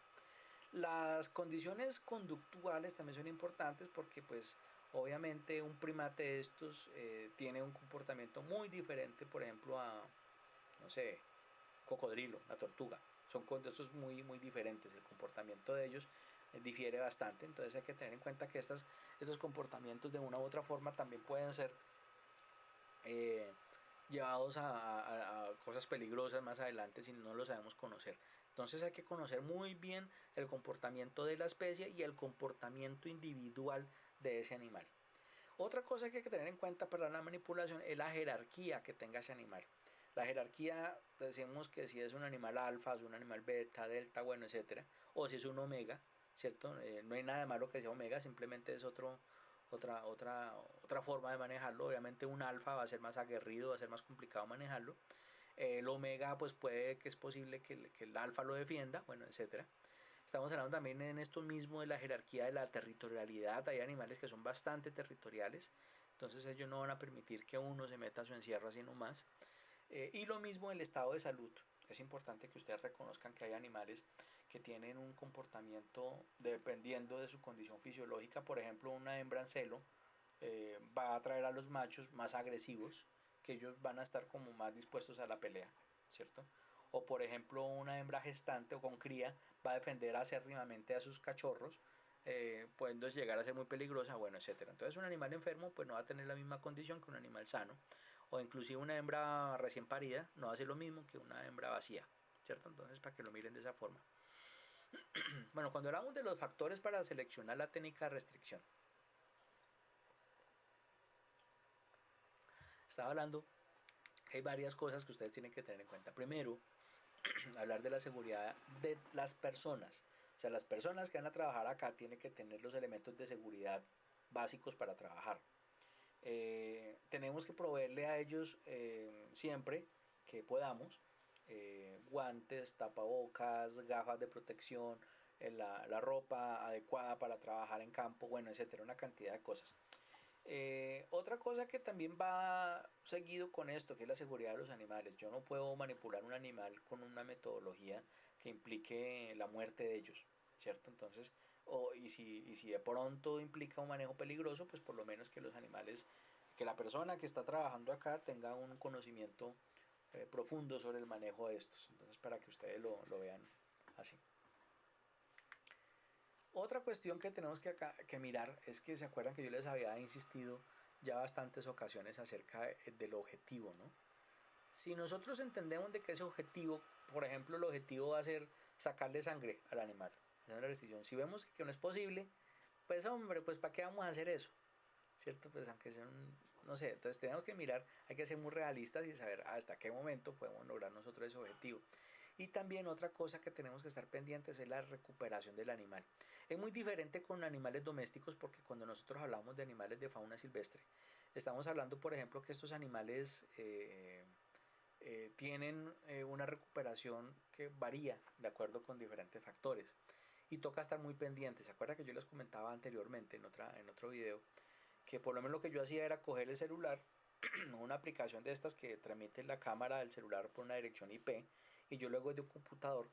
Las condiciones conductuales también son importantes porque pues obviamente un primate de estos tiene un comportamiento muy diferente, por ejemplo, a, no sé, cocodrilo, la tortuga. Son estos muy, muy diferentes. El comportamiento de ellos difiere bastante. Entonces hay que tener en cuenta que estos comportamientos de una u otra forma también pueden ser eh, llevados a cosas peligrosas más adelante si no lo sabemos conocer. Entonces hay que conocer muy bien el comportamiento de la especie y el comportamiento individual de ese animal. Otra cosa que hay que tener en cuenta para la manipulación es la jerarquía que tenga ese animal. La jerarquía, decimos que si es un animal alfa, es un animal beta, delta, bueno, etcétera, o si es un omega, ¿cierto? No hay nada de malo que sea omega, simplemente es otra forma de manejarlo. Obviamente un alfa va a ser más aguerrido, va a ser más complicado manejarlo. El omega, pues puede que es posible que el alfa lo defienda, bueno, etcétera. Estamos hablando también en esto mismo de la jerarquía de la territorialidad. Hay animales que son bastante territoriales, entonces ellos no van a permitir que uno se meta a su encierro así nomás. Y lo mismo el estado de salud. Es importante que ustedes reconozcan que hay animales que tienen un comportamiento dependiendo de su condición fisiológica. Por ejemplo, una hembra en celo va a atraer a los machos más agresivos, que ellos van a estar como más dispuestos a la pelea, ¿cierto? O por ejemplo, una hembra gestante o con cría va a defender acérrimamente a sus cachorros, pudiendo llegar a ser muy peligrosa, bueno, etcétera. Entonces un animal enfermo pues no va a tener la misma condición que un animal sano, o inclusive una hembra recién parida no hace lo mismo que una hembra vacía, ¿cierto? Entonces para que lo miren de esa forma. Bueno, cuando hablamos de los factores para seleccionar la técnica de restricción, estaba hablando que hay varias cosas que ustedes tienen que tener en cuenta. Primero, hablar de la seguridad de las personas. O sea, las personas que van a trabajar acá tienen que tener los elementos de seguridad básicos para trabajar. Tenemos que proveerle a ellos siempre que podamos guantes, tapabocas, gafas de protección, la ropa adecuada para trabajar en campo, bueno, etcétera, una cantidad de cosas. Otra cosa que también va seguido con esto, que es la seguridad de los animales. Yo no puedo manipular un animal con una metodología que implique la muerte de ellos, ¿cierto? Entonces, y si de pronto implica un manejo peligroso, pues por lo menos que los animales, que la persona que está trabajando acá tenga un conocimiento profundo sobre el manejo de estos. Entonces, para que ustedes lo vean así. Otra cuestión que tenemos que mirar es que se acuerdan que yo les había insistido ya bastantes ocasiones acerca del objetivo, ¿no? Si nosotros entendemos de que ese objetivo, por ejemplo, el objetivo va a ser sacarle sangre al animal, esa es la restricción. Si vemos que no es posible, pues hombre, pues ¿para qué vamos a hacer eso? ¿cierto? Pues aunque sean, no sé, entonces tenemos que mirar, hay que ser muy realistas y saber hasta qué momento podemos lograr nosotros ese objetivo. Y también otra cosa que tenemos que estar pendientes es la recuperación del animal. Es muy diferente con animales domésticos porque cuando nosotros hablamos de animales de fauna silvestre, estamos hablando, por ejemplo, que estos animales tienen una recuperación que varía de acuerdo con diferentes factores. Y toca estar muy pendientes. ¿Se acuerda que yo les comentaba anteriormente en otro video? Que por lo menos lo que yo hacía era coger el celular, una aplicación de estas que transmite la cámara del celular por una dirección IP, y yo luego de un computador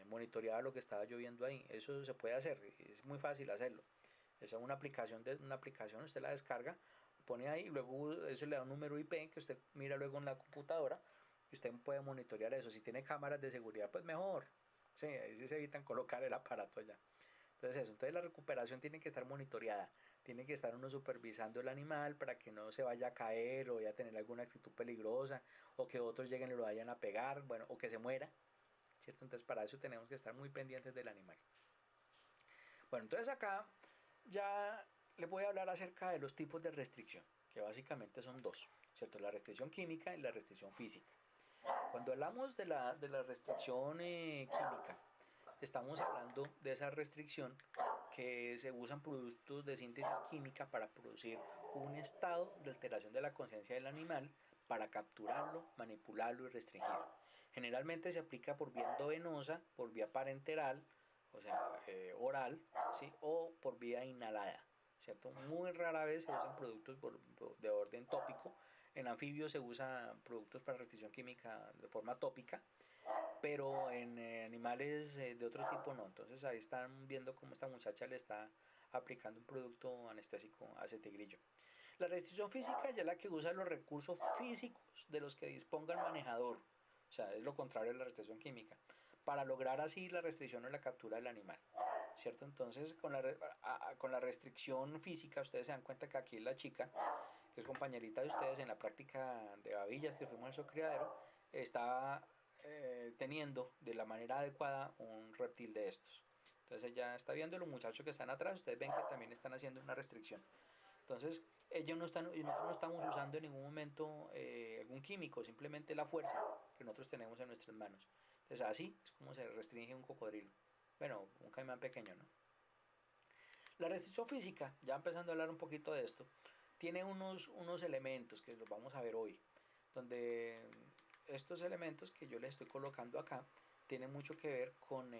monitoreaba lo que estaba yo viendo ahí. Eso se puede hacer, es muy fácil hacerlo. Esa es una aplicación, usted la descarga, pone ahí, y luego eso le da un número IP que usted mira luego en la computadora y usted puede monitorear eso. Si tiene cámaras de seguridad, pues mejor. Sí, ahí sí se evitan colocar el aparato allá. Entonces eso, entonces la recuperación tiene que estar monitoreada, tiene que estar uno supervisando el animal para que no se vaya a caer o vaya a tener alguna actitud peligrosa o que otros lleguen y lo vayan a pegar, bueno, o que se muera, ¿cierto? Entonces para eso tenemos que estar muy pendientes del animal. Bueno, entonces acá ya les voy a hablar acerca de los tipos de restricción, que básicamente son dos, ¿cierto? La restricción química y la restricción física. Cuando hablamos de la restricción química, estamos hablando de esa restricción que se usan productos de síntesis química para producir un estado de alteración de la conciencia del animal para capturarlo, manipularlo y restringirlo. Generalmente se aplica por vía endovenosa, por vía parenteral, o sea, oral, ¿sí? O por vía inhalada, ¿cierto? Muy rara vez se usan productos de orden tópico. En anfibios se usan productos para restricción química de forma tópica, pero en animales de otro tipo no. Entonces ahí están viendo cómo esta muchacha le está aplicando un producto anestésico a ese tigrillo. La restricción física ya es la que usa los recursos físicos de los que disponga el manejador. O sea, es lo contrario de la restricción química. Para lograr así la restricción o la captura del animal. ¿Cierto? Entonces, con la restricción física, ustedes se dan cuenta que aquí la chica, que es compañerita de ustedes en la práctica de babillas que fuimos al su criadero, está teniendo de la manera adecuada un reptil de estos. Entonces ella está viendo los muchachos que están atrás, ustedes ven que también están haciendo una restricción. Entonces ellos no están, nosotros no estamos usando en ningún momento algún químico, simplemente la fuerza que nosotros tenemos en nuestras manos. Entonces así es como se restringe un cocodrilo. Bueno, un caimán pequeño, ¿no? La restricción física, ya empezando a hablar un poquito de esto, tiene unos elementos que los vamos a ver hoy, donde estos elementos que yo les estoy colocando acá tienen mucho que ver con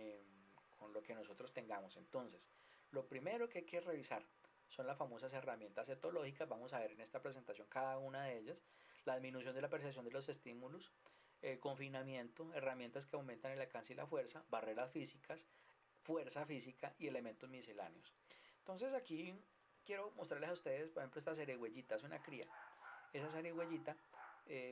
lo que nosotros tengamos. Entonces, lo primero que hay que revisar son las famosas herramientas etológicas. Vamos a ver en esta presentación cada una de ellas. La disminución de la percepción de los estímulos, el confinamiento, herramientas que aumentan el alcance y la fuerza, barreras físicas, fuerza física y elementos misceláneos. Entonces aquí quiero mostrarles a ustedes, por ejemplo, esta zarigüeyita, es una cría. Esa zarigüeyita,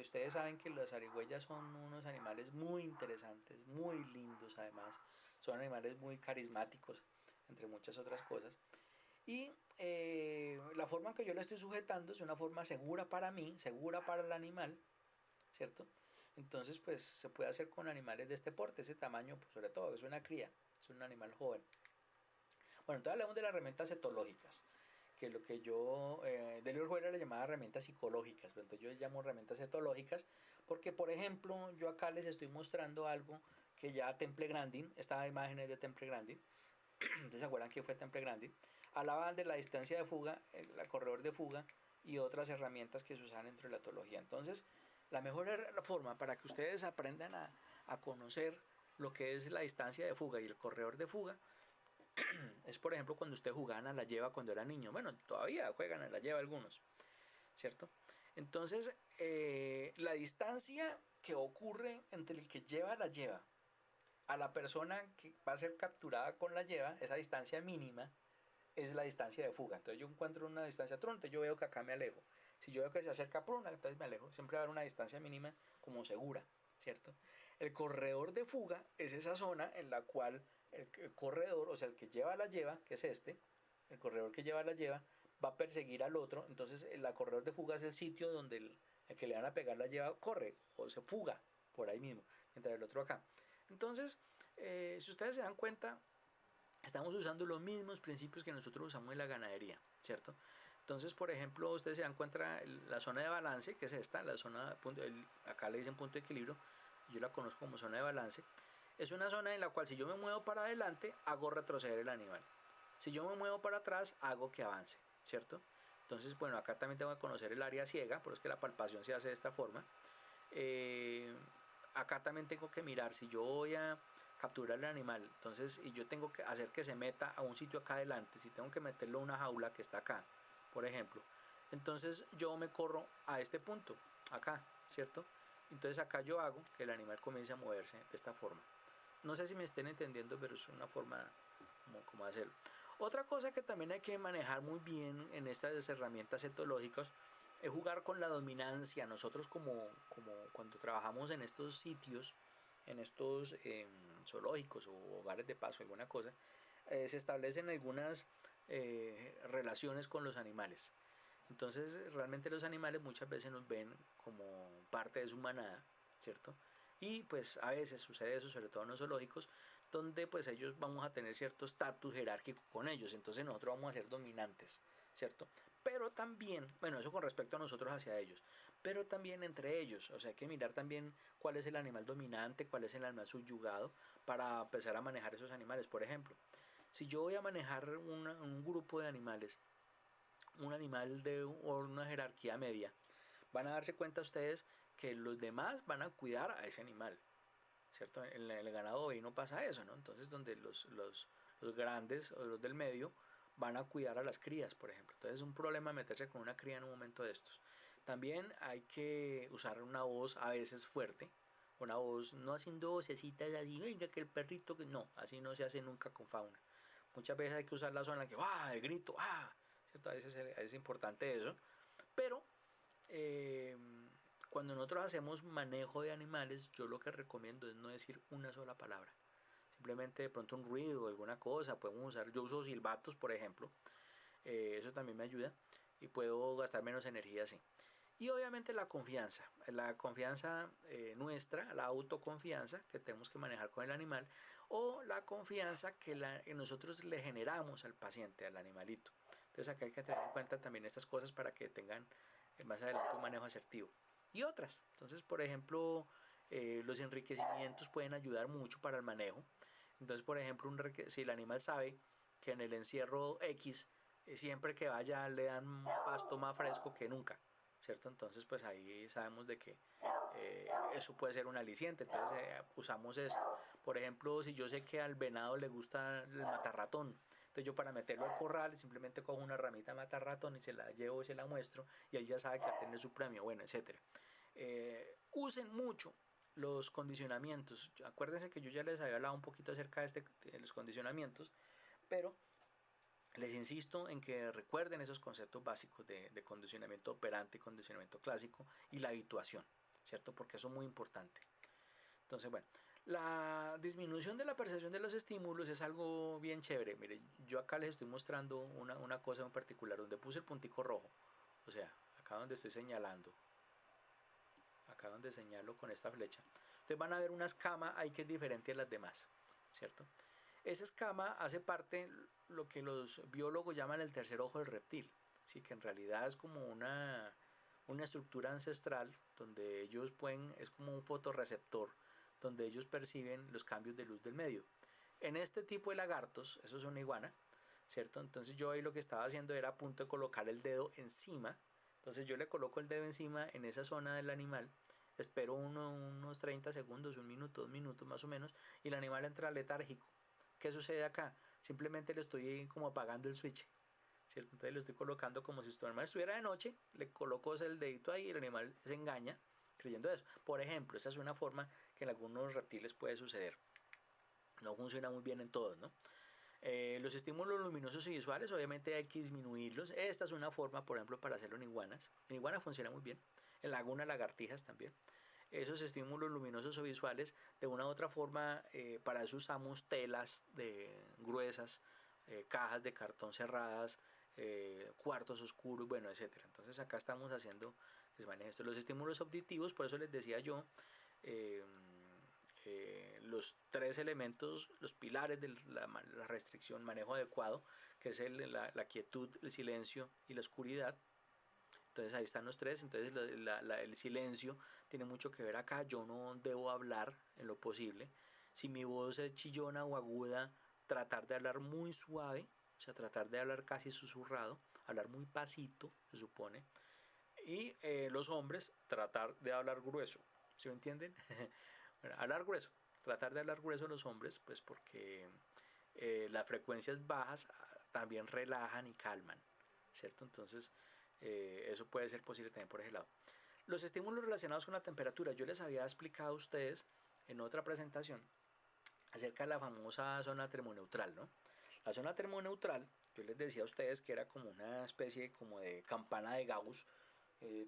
ustedes saben que las zarigüeyas son unos animales muy interesantes, muy lindos además. Son animales muy carismáticos, entre muchas otras cosas. Y la forma en que yo la estoy sujetando es una forma segura para mí, segura para el animal, ¿cierto? Entonces, pues se puede hacer con animales de este porte, ese tamaño, pues, sobre todo, es una cría, es un animal joven. Bueno, entonces hablamos de las herramientas etológicas, que lo que yo, Delio Juera le llamaba herramientas psicológicas, pero entonces yo les llamo herramientas etológicas, porque por ejemplo, yo acá les estoy mostrando algo que ya Temple Grandin, esta imagen es de Temple Grandin, ¿ustedes se acuerdan que fue Temple Grandin? Hablaban de la distancia de fuga, el corredor de fuga y otras herramientas que se usan dentro de la etología. Entonces, la mejor forma para que ustedes aprendan a conocer lo que es la distancia de fuga y el corredor de fuga es, por ejemplo, cuando usted jugaban a la lleva cuando era niño. Bueno, todavía juegan a la lleva algunos, ¿cierto? Entonces, la distancia que ocurre entre el que lleva la lleva a la persona que va a ser capturada con la lleva, esa distancia mínima, es la distancia de fuga. Entonces yo encuentro una distancia tronte, yo veo que acá me alejo. Si yo veo que se acerca Pruna, entonces me alejo. Siempre va a haber una distancia mínima como segura, ¿cierto? El corredor de fuga es esa zona en la cual el corredor, o sea, el que lleva la lleva, que es este, el corredor que lleva la lleva, va a perseguir al otro. Entonces el corredor de fuga es el sitio donde el que le van a pegar la lleva corre o se fuga por ahí mismo, mientras el otro acá. Entonces, si ustedes se dan cuenta, estamos usando los mismos principios que nosotros usamos en la ganadería, ¿cierto? Entonces, por ejemplo, ustedes se dan cuenta la zona de balance, que es esta, la zona, acá le dicen punto de equilibrio, yo la conozco como zona de balance. Es una zona en la cual si yo me muevo para adelante, hago retroceder el animal. Si yo me muevo para atrás, hago que avance, ¿cierto? Entonces, bueno, acá también tengo que conocer el área ciega, por eso es que la palpación se hace de esta forma. Acá también tengo que mirar si yo voy a capturar el animal, entonces, y yo tengo que hacer que se meta a un sitio acá adelante, si tengo que meterlo a una jaula que está acá, por ejemplo, entonces yo me corro a este punto, acá, ¿cierto? Entonces acá yo hago que el animal comience a moverse de esta forma. No sé si me estén entendiendo, pero es una forma como hacerlo. Otra cosa que también hay que manejar muy bien en estas herramientas etológicas es jugar con la dominancia. Nosotros como cuando trabajamos en estos sitios, en estos zoológicos o hogares de paso, alguna cosa, se establecen algunas relaciones con los animales. Entonces realmente los animales muchas veces nos ven como parte de su manada, ¿cierto? Y pues a veces sucede eso, sobre todo en los zoológicos, donde pues ellos vamos a tener cierto estatus jerárquico con ellos, entonces nosotros vamos a ser dominantes, ¿cierto? Pero también, bueno, eso con respecto a nosotros hacia ellos, pero también entre ellos, o sea, hay que mirar también cuál es el animal dominante, cuál es el animal subyugado, para empezar a manejar esos animales. Por ejemplo, si yo voy a manejar un grupo de animales, un animal de una jerarquía media, van a darse cuenta ustedes que los demás van a cuidar a ese animal, ¿cierto? En el ganado bovino pasa eso, ¿no? Entonces, donde los grandes o los del medio van a cuidar a las crías, por ejemplo. Entonces, es un problema meterse con una cría en un momento de estos. También hay que usar una voz a veces fuerte, una voz no haciendo vocecitas así, venga que el perrito, que no, así no se hace nunca con fauna. Muchas veces hay que usar la zona en la que, ¡ah! El grito, ¡ah! ¿Cierto? A veces es importante eso, pero eh, cuando nosotros hacemos manejo de animales, yo lo que recomiendo es no decir una sola palabra. Simplemente de pronto un ruido o alguna cosa, podemos usar, yo uso silbatos, por ejemplo, eso también me ayuda y puedo gastar menos energía así. Y obviamente la confianza nuestra, la autoconfianza que tenemos que manejar con el animal o la confianza que nosotros le generamos al paciente, al animalito. Entonces acá hay que tener en cuenta también estas cosas para que tengan más adelante un manejo asertivo. Y otras, entonces por ejemplo los enriquecimientos pueden ayudar mucho para el manejo. Entonces por ejemplo si el animal sabe que en el encierro X siempre que vaya le dan pasto más fresco que nunca, ¿cierto? Entonces pues ahí sabemos de que eso puede ser un aliciente, entonces usamos esto. Por ejemplo, si yo sé que al venado le gusta el matarratón, entonces yo para meterlo al corral simplemente cojo una ramita de matarratón y se la llevo y se la muestro y él ya sabe que va a tener su premio, bueno, etcétera. Usen mucho los condicionamientos. Acuérdense que yo ya les había hablado un poquito acerca de los condicionamientos, pero les insisto en que recuerden esos conceptos básicos de condicionamiento operante, condicionamiento clásico y la habituación, ¿cierto? Porque eso es muy importante. Entonces, bueno, la disminución de la percepción de los estímulos es algo bien chévere. Mire, yo acá les estoy mostrando una cosa en particular donde puse el puntico rojo. O sea, acá donde estoy señalando. Acá donde señalo con esta flecha. Ustedes van a ver una escama ahí que es diferente a las demás, ¿cierto? Esa escama hace parte lo que los biólogos llaman el tercer ojo del reptil, ¿sí? Que en realidad es como una estructura ancestral donde ellos pueden, es como un fotorreceptor, donde ellos perciben los cambios de luz del medio. En este tipo de lagartos, eso es una iguana, ¿cierto? Entonces yo ahí lo que estaba haciendo era a punto de colocar el dedo encima, entonces yo le coloco el dedo encima en esa zona del animal, espero unos 30 segundos, un minuto, 2 minutos más o menos, y el animal entra letárgico. ¿Qué sucede acá? Simplemente le estoy como apagando el switch, ¿cierto? Entonces le estoy colocando como si el animal estuviera de noche, le coloco el dedito ahí y el animal se engaña creyendo eso. Por ejemplo, esa es una forma que en algunos reptiles puede suceder. No funciona muy bien en todos, ¿no? Los estímulos luminosos y visuales obviamente hay que disminuirlos. Esta es una forma, por ejemplo, para hacerlo en iguanas. En iguanas funciona muy bien. En algunas lagartijas también. Esos estímulos luminosos o visuales, de una u otra forma, para eso usamos telas gruesas, cajas de cartón cerradas, cuartos oscuros, bueno, etcétera. Entonces acá estamos haciendo que se maneje esto. Los estímulos auditivos, por eso les decía yo, eh, los tres elementos, los pilares de la restricción, manejo adecuado, que es la quietud, el silencio y la oscuridad. Entonces ahí están los tres. Entonces el silencio tiene mucho que ver acá. Yo no debo hablar en lo posible. Si mi voz es chillona o aguda, tratar de hablar muy suave, o sea, tratar de hablar casi susurrado, hablar muy pasito, se supone. Y los hombres, tratar de hablar grueso. ¿Sí me entienden? Bueno, hablar grueso. Tratar de hablar grueso los hombres, pues porque las frecuencias bajas también relajan y calman, ¿cierto? Entonces, eso puede ser posible también por ese lado. Los estímulos relacionados con la temperatura. Yo les había explicado a ustedes en otra presentación acerca de la famosa zona termoneutral, ¿no? La zona termoneutral, yo les decía a ustedes que era como una especie como de campana de Gauss,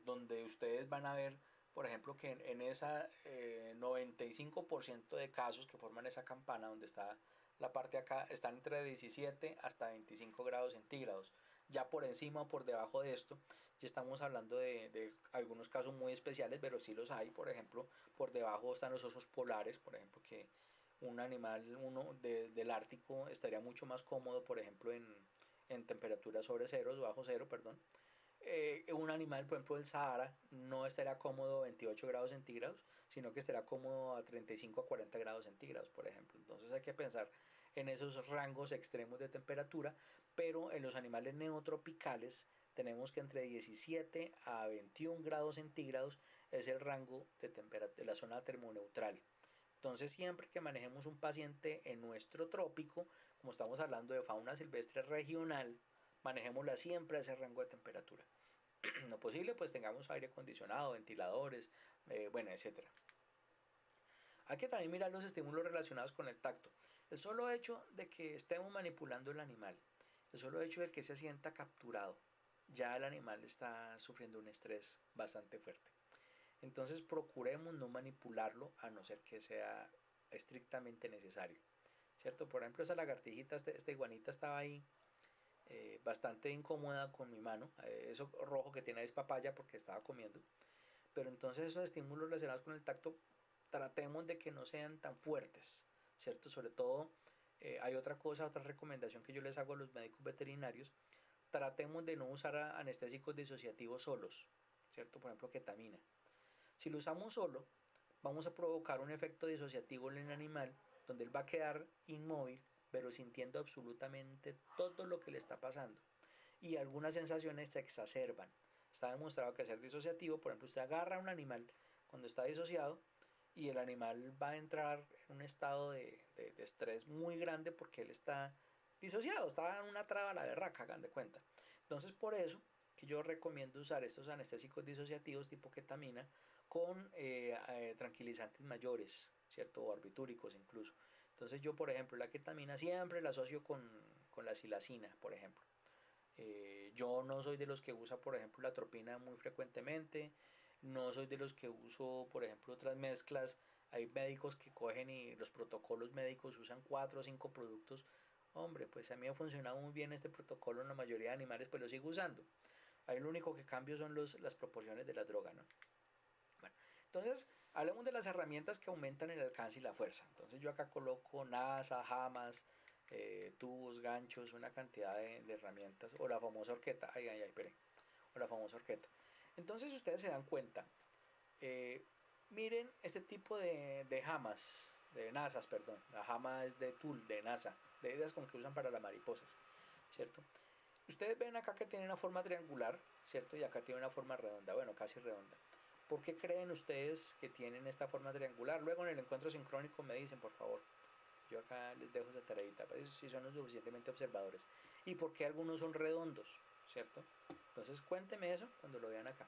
donde ustedes van a ver, por ejemplo, que en esa 95% de casos que forman esa campana, donde está la parte acá, están entre 17 hasta 25 grados centígrados. Ya por encima o por debajo de esto, ya estamos hablando de algunos casos muy especiales, pero sí los hay. Por ejemplo, por debajo están los osos polares, por ejemplo, que un animal del Ártico estaría mucho más cómodo, por ejemplo, en temperaturas sobre cero, bajo cero, perdón. Un animal, por ejemplo, del Sahara no estará cómodo a 28 grados centígrados, sino que estará cómodo a 35 a 40 grados centígrados, por ejemplo. Entonces hay que pensar en esos rangos extremos de temperatura, pero en los animales neotropicales tenemos que entre 17 a 21 grados centígrados es el rango de temperatura de la zona termoneutral. Entonces siempre que manejemos un paciente en nuestro trópico, como estamos hablando de fauna silvestre regional, manejémosla siempre a ese rango de temperatura. No posible, pues tengamos aire acondicionado, ventiladores, bueno, etcétera. Hay que también mirar los estímulos relacionados con el tacto. El solo hecho de que estemos manipulando el animal, el solo hecho de que se sienta capturado, ya el animal está sufriendo un estrés bastante fuerte. Entonces procuremos no manipularlo a no ser que sea estrictamente necesario. ¿Cierto? Por ejemplo, esa lagartijita, esta iguanita estaba ahí bastante incómoda con mi mano. Eso rojo que tiene ahí es papaya porque estaba comiendo. Pero entonces esos estímulos relacionados con el tacto, tratemos de que no sean tan fuertes, ¿cierto? Sobre todo, hay otra cosa, otra recomendación que yo les hago a los médicos veterinarios, tratemos de no usar anestésicos disociativos solos, ¿cierto? Por ejemplo, ketamina. Si lo usamos solo, vamos a provocar un efecto disociativo en el animal, donde él va a quedar inmóvil, pero sintiendo absolutamente todo lo que le está pasando. Y algunas sensaciones se exacerban. Está demostrado que al ser disociativo, por ejemplo, usted agarra a un animal cuando está disociado y el animal va a entrar en un estado de estrés muy grande porque él está disociado, está en una traba a la berraca, hagan de cuenta. Entonces, por eso que yo recomiendo usar estos anestésicos disociativos tipo ketamina con tranquilizantes mayores, ¿cierto? O barbitúricos incluso. Entonces yo, por ejemplo, la ketamina siempre la asocio con la silacina, por ejemplo. Yo no soy de los que usa, por ejemplo, la atropina muy frecuentemente. No soy de los que uso, por ejemplo, otras mezclas. Hay médicos que cogen y los protocolos médicos usan 4 o 5 productos. Hombre, pues a mí me ha funcionado muy bien este protocolo en la mayoría de animales, pues lo sigo usando. Ahí lo único que cambio son las proporciones de la droga, ¿no? Bueno, entonces, hablemos de las herramientas que aumentan el alcance y la fuerza. Entonces yo acá coloco NASA, jamas, tubos, ganchos, una cantidad de herramientas, o la famosa horqueta, espere, o la famosa horqueta. Entonces ustedes se dan cuenta, eh, miren este tipo de jamas, de NASAs, perdón, la jama es de tul, de NASA, de esas con que usan para las mariposas, ¿cierto? Ustedes ven acá que tiene una forma triangular, ¿cierto? Y acá tiene una forma redonda, bueno, casi redonda. ¿Por qué creen ustedes que tienen esta forma triangular? Luego en el encuentro sincrónico me dicen, por favor. Yo acá les dejo esa tareita, para eso si son lo suficientemente observadores. ¿Y por qué algunos son redondos? ¿Cierto? Entonces cuénteme eso cuando lo vean acá.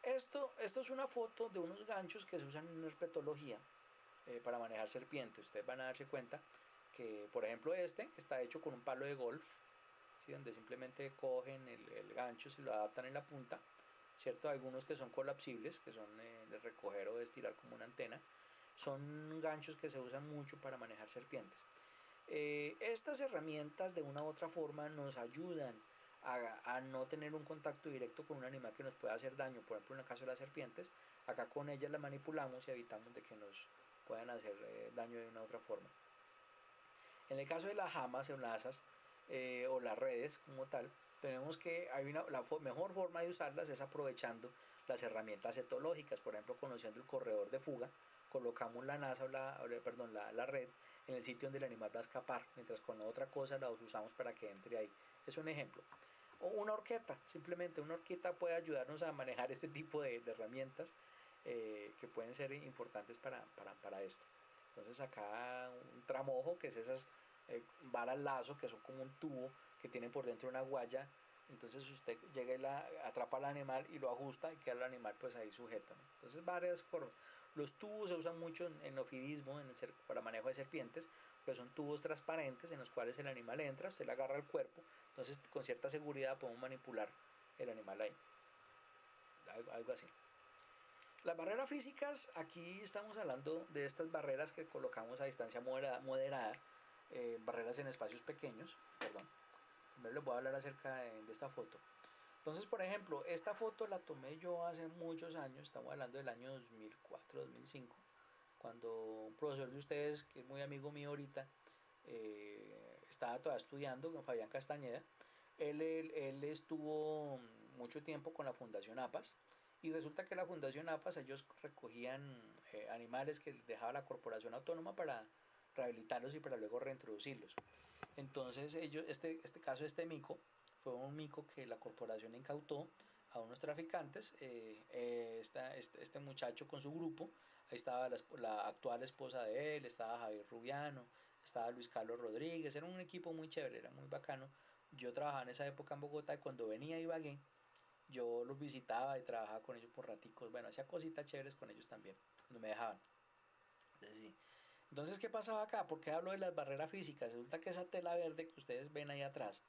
Esto es una foto de unos ganchos que se usan en herpetología para manejar serpientes. Ustedes van a darse cuenta que, por ejemplo, este está hecho con un palo de golf, ¿sí? Donde simplemente cogen el gancho, se lo adaptan en la punta, ¿cierto? Algunos que son colapsibles, que son de recoger o de estirar como una antena, son ganchos que se usan mucho para manejar serpientes. Estas herramientas de una u otra forma nos ayudan a no tener un contacto directo con un animal que nos pueda hacer daño. Por ejemplo, en el caso de las serpientes, acá con ellas las manipulamos y evitamos de que nos puedan hacer daño de una u otra forma. En el caso de las jamas o lazas o las redes como tal, tenemos que la mejor forma de usarlas es aprovechando las herramientas etológicas, por ejemplo, conociendo el corredor de fuga, colocamos la NASA la red en el sitio donde el animal va a escapar, mientras con otra cosa la usamos para que entre ahí. Es un ejemplo. O una horqueta, simplemente una horqueta puede ayudarnos a manejar este tipo de herramientas que pueden ser importantes para esto. Entonces acá un tramojo, que es esas varas lazo, que son como un tubo que tienen por dentro una guaya. Entonces usted llega y atrapa al animal y lo ajusta y queda el animal pues ahí sujeto, ¿no? Entonces varias formas. Los tubos se usan mucho en ofidismo, para manejo de serpientes, que son tubos transparentes en los cuales el animal entra, usted le agarra el cuerpo, entonces con cierta seguridad podemos manipular el animal ahí. Algo así. Las barreras físicas, aquí estamos hablando de estas barreras que colocamos a distancia moderada, barreras en espacios pequeños, perdón. Primero les voy a hablar acerca de esta foto. Entonces, por ejemplo, esta foto la tomé yo hace muchos años, estamos hablando del año 2004, 2005, cuando un profesor de ustedes, que es muy amigo mío ahorita, estaba todavía estudiando con Fabián Castañeda. Él estuvo mucho tiempo con la Fundación APAS y resulta que la Fundación APAS ellos recogían animales que dejaba la Corporación Autónoma para rehabilitarlos y para luego reintroducirlos. Entonces este caso, este mico, fue un mico que la corporación incautó a unos traficantes. Este muchacho con su grupo, ahí estaba la actual esposa de él, estaba Javier Rubiano, estaba Luis Carlos Rodríguez, era un equipo muy chévere, era muy bacano. Yo trabajaba en esa época en Bogotá y cuando venía a Ibagué, yo los visitaba y trabajaba con ellos por raticos, bueno, hacía cositas chéveres con ellos también, cuando me dejaban. Entonces, sí. Entonces, ¿qué pasaba acá? ¿Por qué hablo de las barreras físicas? Resulta que esa tela verde que ustedes ven ahí atrás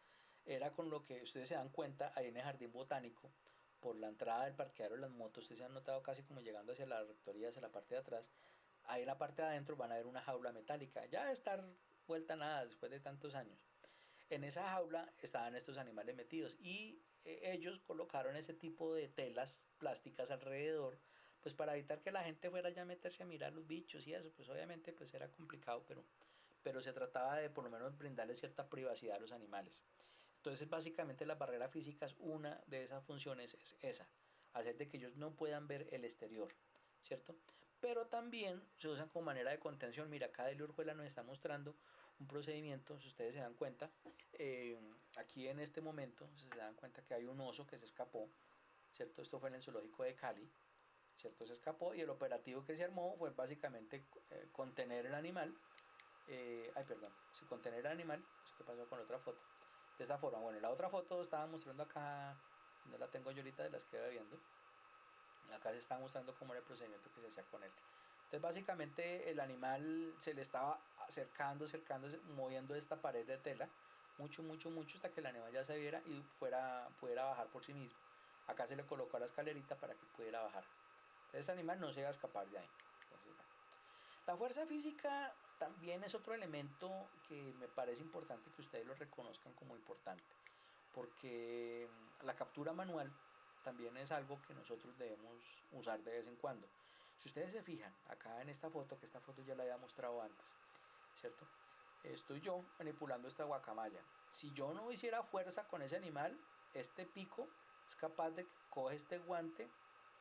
era con lo que ustedes se dan cuenta ahí en el jardín botánico, por la entrada del parqueadero de las motos. Ustedes se han notado casi como llegando hacia la rectoría, hacia la parte de atrás. Ahí en la parte de adentro van a ver una jaula metálica, ya de estar vuelta a nada después de tantos años. En esa jaula estaban estos animales metidos y ellos colocaron ese tipo de telas plásticas alrededor, pues para evitar que la gente fuera ya a meterse a mirar los bichos y eso, pues obviamente pues era complicado, pero se trataba de por lo menos brindarle cierta privacidad a los animales. Entonces básicamente las barreras físicas, una de esas funciones es esa, hacer de que ellos no puedan ver el exterior, ¿cierto? Pero también se usan como manera de contención. Mira, acá Delio Orjuela nos está mostrando un procedimiento, si ustedes se dan cuenta, aquí en este momento se dan cuenta que hay un oso que se escapó, ¿cierto? Esto fue en el zoológico de Cali, ¿cierto? Se escapó y el operativo que se armó fue básicamente contener el animal, contener el animal, ¿qué pasó con la otra foto? De esta forma, bueno, la otra foto estaba mostrando acá, no la tengo yo ahorita de las que voy viendo, acá se está mostrando cómo era el procedimiento que se hacía con él. Entonces básicamente el animal se le estaba acercándose, moviendo esta pared de tela, mucho, mucho, mucho, hasta que el animal ya se viera y pudiera bajar por sí mismo. Acá se le colocó la escalerita para que pudiera bajar. Entonces ese animal no se iba a escapar de ahí. Entonces, bueno. La fuerza física también es otro elemento que me parece importante que ustedes lo reconozcan como importante, porque la captura manual también es algo que nosotros debemos usar de vez en cuando. Si ustedes se fijan, acá en esta foto, que esta foto ya la había mostrado antes, ¿cierto? Estoy yo manipulando esta guacamaya. Si yo no hiciera fuerza con ese animal, este pico es capaz de que coge este guante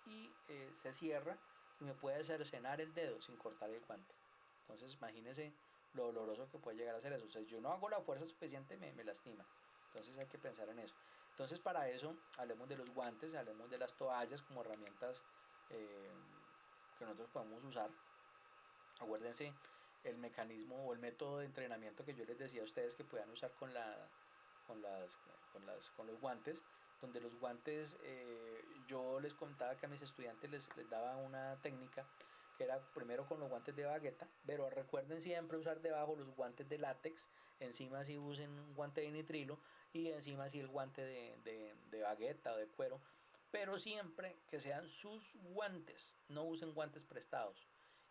y se cierra y me puede cercenar el dedo sin cortar el guante. Entonces imagínense lo doloroso que puede llegar a ser eso. O sea, si yo no hago la fuerza suficiente, me lastima. Entonces hay que pensar en eso. Entonces para eso hablemos de los guantes, hablemos de las toallas como herramientas que nosotros podemos usar. Acuérdense el mecanismo o el método de entrenamiento que yo les decía a ustedes que puedan usar con los guantes, donde los guantes yo les contaba que a mis estudiantes les daba una técnica que era primero con los guantes de bagueta, pero recuerden siempre usar debajo los guantes de látex, encima si usen un guante de nitrilo y encima si el guante de bagueta o de cuero, pero siempre que sean sus guantes, no usen guantes prestados.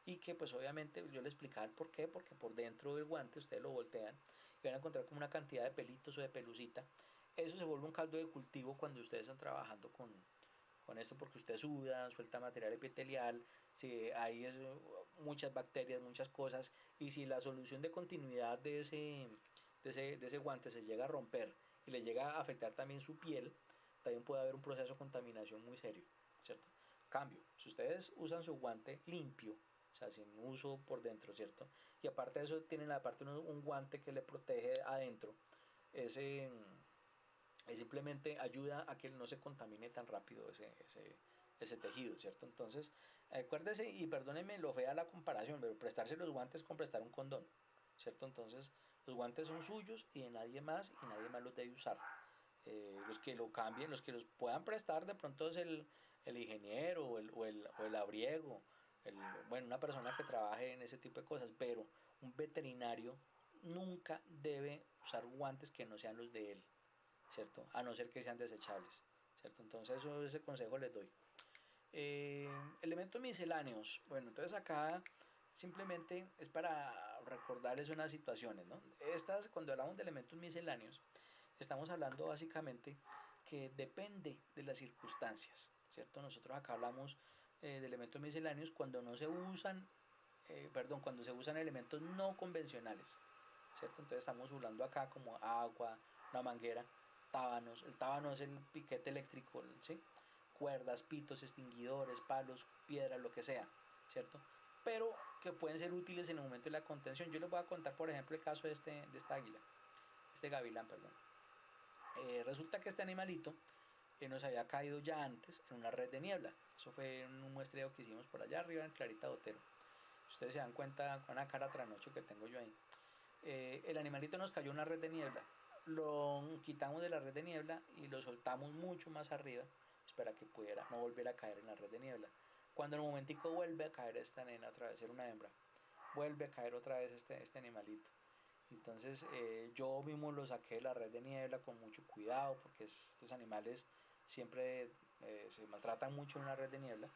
Y que pues obviamente yo le explicaba el por qué, porque por dentro del guante ustedes lo voltean y van a encontrar como una cantidad de pelitos o de pelucita. Eso se vuelve un caldo de cultivo cuando ustedes están trabajando con esto, porque usted suda, suelta material epitelial, si ahí muchas bacterias, muchas cosas, y si la solución de continuidad de ese guante se llega a romper y le llega a afectar también su piel, también puede haber un proceso de contaminación muy serio, ¿cierto? Cambio, si ustedes usan su guante limpio, o sea, sin uso por dentro, ¿cierto? Y aparte de eso tienen aparte un guante que le protege adentro, ese simplemente ayuda a que no se contamine tan rápido ese tejido, ¿cierto? Entonces, acuérdese y perdónenme lo fea la comparación, pero prestarse los guantes con prestar un condón, ¿cierto? Entonces, los guantes son suyos y de nadie más y nadie más los debe usar. Los que lo cambien, los que los puedan prestar, de pronto es el ingeniero o el abriego, bueno, una persona que trabaje en ese tipo de cosas, pero un veterinario nunca debe usar guantes que no sean los de él, ¿cierto? A no ser que sean desechables, ¿cierto? Entonces ese consejo les doy. Elementos misceláneos. Bueno, entonces acá simplemente es para recordarles unas situaciones, ¿no? Estas, cuando hablamos de elementos misceláneos, estamos hablando básicamente que depende de las circunstancias, ¿cierto? Nosotros acá hablamos de elementos misceláneos cuando no se usan, cuando se usan elementos no convencionales, ¿cierto? Entonces estamos hablando acá como agua, una manguera, tábanos. El tábano es el piquete eléctrico, ¿sí? Cuerdas, pitos, extinguidores, palos, piedras, lo que sea, ¿cierto? Pero que pueden ser útiles en el momento de la contención. Yo les voy a contar, por ejemplo, el caso de esta águila, este gavilán, perdón. Resulta que este animalito nos había caído ya antes en una red de niebla. Eso fue en un muestreo que hicimos por allá arriba en Clarita Botero. Ustedes se dan cuenta con una cara tranocho que tengo yo ahí. El animalito nos cayó en una red de niebla. Lo quitamos de la red de niebla y lo soltamos mucho más arriba para que pudiera no volver a caer en la red de niebla. Cuando en un momentico vuelve a caer esta nena otra vez, era una hembra, vuelve a caer otra vez este animalito. Entonces yo mismo lo saqué de la red de niebla con mucho cuidado porque estos animales siempre se maltratan mucho en una red de niebla.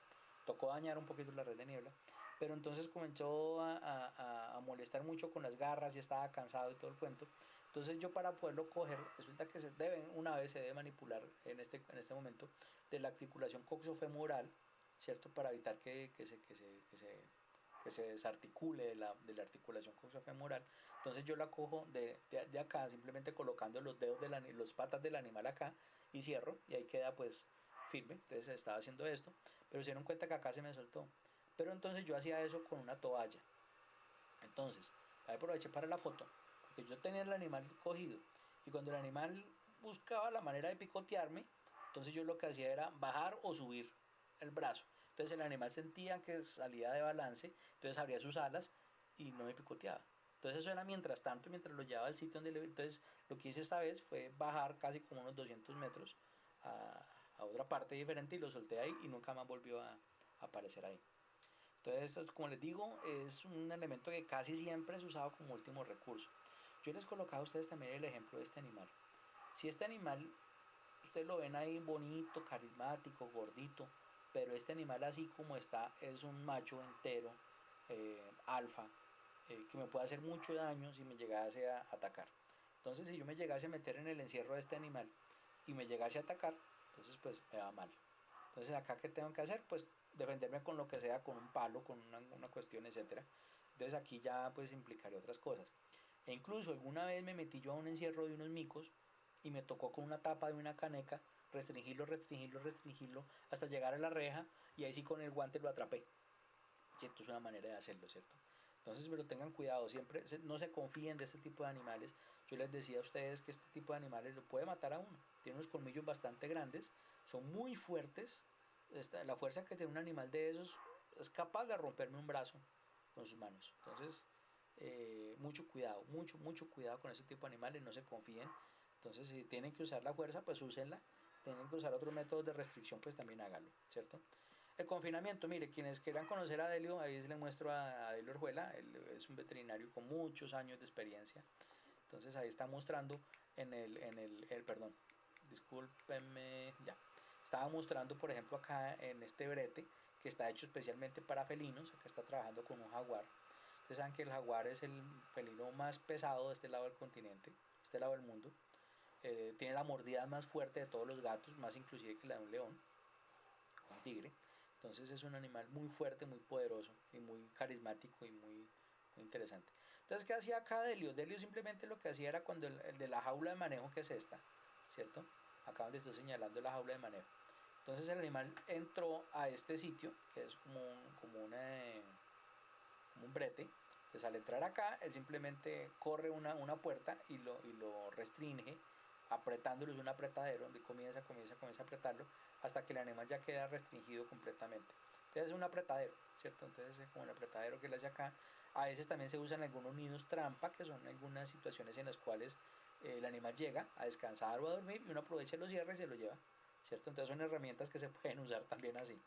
Tocó dañar un poquito la red de niebla, pero entonces comenzó a molestar mucho con las garras y estaba cansado y todo el cuento. Entonces yo para poderlo coger, resulta que una vez se debe manipular en este momento de la articulación coxofemoral, ¿cierto? Para evitar que se desarticule de la articulación coxofemoral. Entonces yo la cojo de acá, simplemente colocando los dedos de los patas del animal acá y cierro y ahí queda pues firme. Entonces estaba haciendo esto, pero se dieron cuenta que acá se me soltó. Pero entonces yo hacía eso con una toalla. Entonces, ahí aproveché para la foto, porque yo tenía el animal cogido y cuando el animal buscaba la manera de picotearme, entonces yo lo que hacía era bajar o subir el brazo. Entonces el animal sentía que salía de balance, entonces abría sus alas y no me picoteaba. Entonces eso era mientras tanto, mientras lo llevaba al sitio donde le... Entonces lo que hice esta vez fue bajar casi como unos 200 metros a otra parte diferente y lo solté ahí y nunca más volvió a aparecer ahí. Entonces, como les digo, es un elemento que casi siempre es usado como último recurso. Yo les colocaba a ustedes también el ejemplo de este animal. Si este animal, ustedes lo ven ahí bonito, carismático, gordito, pero este animal así como está es un macho entero, alfa, que me puede hacer mucho daño si me llegase a atacar. Entonces, si yo me llegase a meter en el encierro de este animal y me llegase a atacar, entonces pues me va mal. Entonces, acá qué tengo que hacer, pues defenderme con lo que sea, con un palo, con una cuestión, etcétera. Entonces aquí ya pues implicaría otras cosas. E incluso alguna vez me metí yo a un encierro de unos micos y me tocó con una tapa de una caneca restringirlo hasta llegar a la reja y ahí sí con el guante lo atrapé. Esto es una manera de hacerlo, ¿cierto? Entonces, pero tengan cuidado, siempre no se confíen de este tipo de animales. Yo les decía a ustedes que este tipo de animales lo puede matar a uno. Tiene unos colmillos bastante grandes, son muy fuertes. La fuerza que tiene un animal de esos es capaz de romperme un brazo con sus manos. Entonces, mucho cuidado, mucho cuidado con ese tipo de animales, no se confíen. Entonces, si tienen que usar la fuerza, pues úsenla. Tienen que usar otros métodos de restricción, pues también háganlo, ¿cierto? El confinamiento, mire, quienes quieran conocer a Adelio, ahí les muestro a Adelio Orjuela, él es un veterinario con muchos años de experiencia. Entonces ahí está mostrando perdón, discúlpenme, ya. Estaba mostrando, por ejemplo, acá en este brete, que está hecho especialmente para felinos, acá está trabajando con un jaguar. Ustedes saben que el jaguar es el felino más pesado de este lado del continente, de este lado del mundo. Tiene la mordida más fuerte de todos los gatos, más inclusive que la de un león, un tigre. Entonces es un animal muy fuerte, muy poderoso y muy carismático y muy interesante. Entonces, ¿qué hacía acá Delio? Delio simplemente lo que hacía era cuando el de la jaula de manejo, que es esta, ¿cierto? Acá donde estoy señalando la jaula de manejo. Entonces el animal entró a este sitio, que es como un brete. Entonces al entrar acá, él simplemente corre una puerta y lo restringe, apretándolo, es un apretadero, donde comienza a apretarlo, hasta que el animal ya queda restringido completamente. Entonces es un apretadero, ¿cierto? Entonces es como el apretadero que él hace acá. A veces también se usan algunos nidos trampa, que son algunas situaciones en las cuales el animal llega a descansar o a dormir y uno aprovecha, lo cierra y se lo lleva, ¿cierto? Entonces son herramientas que se pueden usar también así.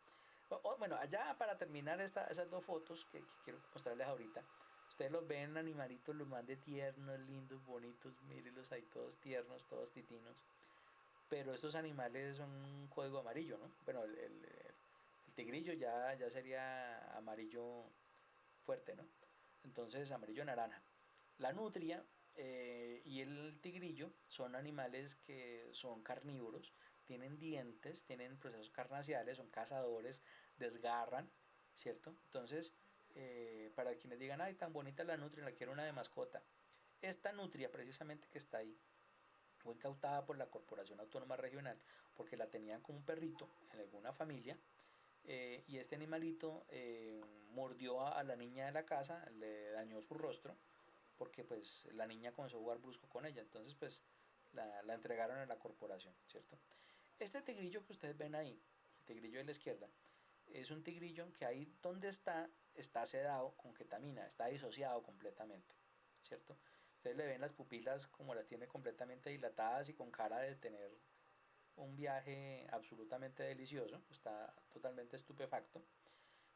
Bueno, allá para terminar esas dos fotos que quiero mostrarles ahorita, ustedes los ven animalitos, los más de tiernos, lindos, bonitos, mírenlos ahí todos tiernos, todos titinos. Pero estos animales son un código amarillo, ¿no? Bueno, el tigrillo ya sería amarillo fuerte, ¿no? Entonces, amarillo naranja. La nutria y el tigrillo son animales que son carnívoros, tienen dientes, tienen procesos carnaciales, son cazadores, desgarran, ¿cierto? Entonces, para quienes digan, ay, tan bonita la nutria, la quiero una de mascota. Esta nutria, precisamente que está ahí, fue incautada por la Corporación Autónoma Regional porque la tenían como un perrito en alguna familia, y este animalito mordió a la niña de la casa, le dañó su rostro porque pues la niña comenzó a jugar brusco con ella, entonces pues la entregaron a la corporación, ¿cierto? Este tigrillo que ustedes ven ahí, el tigrillo de la izquierda, es un tigrillo que ahí donde está sedado con ketamina, está disociado completamente, ¿cierto? Ustedes le ven las pupilas como las tiene completamente dilatadas y con cara de tener un viaje absolutamente delicioso, está totalmente estupefacto.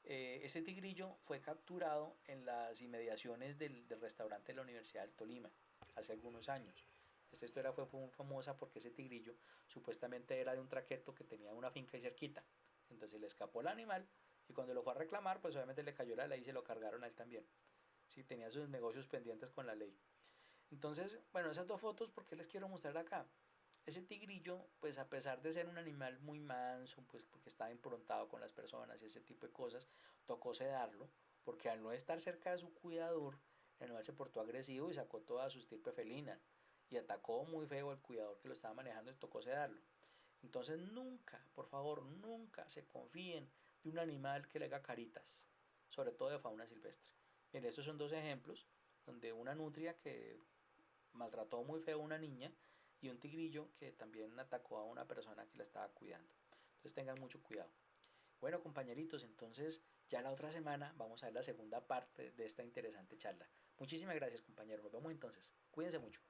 Ese tigrillo fue capturado en las inmediaciones del restaurante de la Universidad del Tolima hace algunos años. Esta historia fue muy famosa porque ese tigrillo supuestamente era de un traqueto que tenía una finca ahí cerquita. Entonces le escapó el animal y cuando lo fue a reclamar, pues obviamente le cayó la ley y se lo cargaron a él también. Sí, tenía sus negocios pendientes con la ley. Entonces, bueno, esas dos fotos, ¿por qué les quiero mostrar acá? Ese tigrillo, pues a pesar de ser un animal muy manso, pues porque estaba improntado con las personas y ese tipo de cosas, tocó sedarlo, porque al no estar cerca de su cuidador, el animal se portó agresivo y sacó toda su estirpe felina y atacó muy feo al cuidador que lo estaba manejando y tocó sedarlo. Entonces nunca, por favor, nunca se confíen de un animal que le haga caritas, sobre todo de fauna silvestre. Bien, estos son dos ejemplos donde una nutria que maltrató muy feo a una niña y un tigrillo que también atacó a una persona que la estaba cuidando. Entonces tengan mucho cuidado. Bueno, compañeritos, entonces ya la otra semana vamos a ver la segunda parte de esta interesante charla. Muchísimas gracias, compañeros. Nos vemos entonces. Cuídense mucho.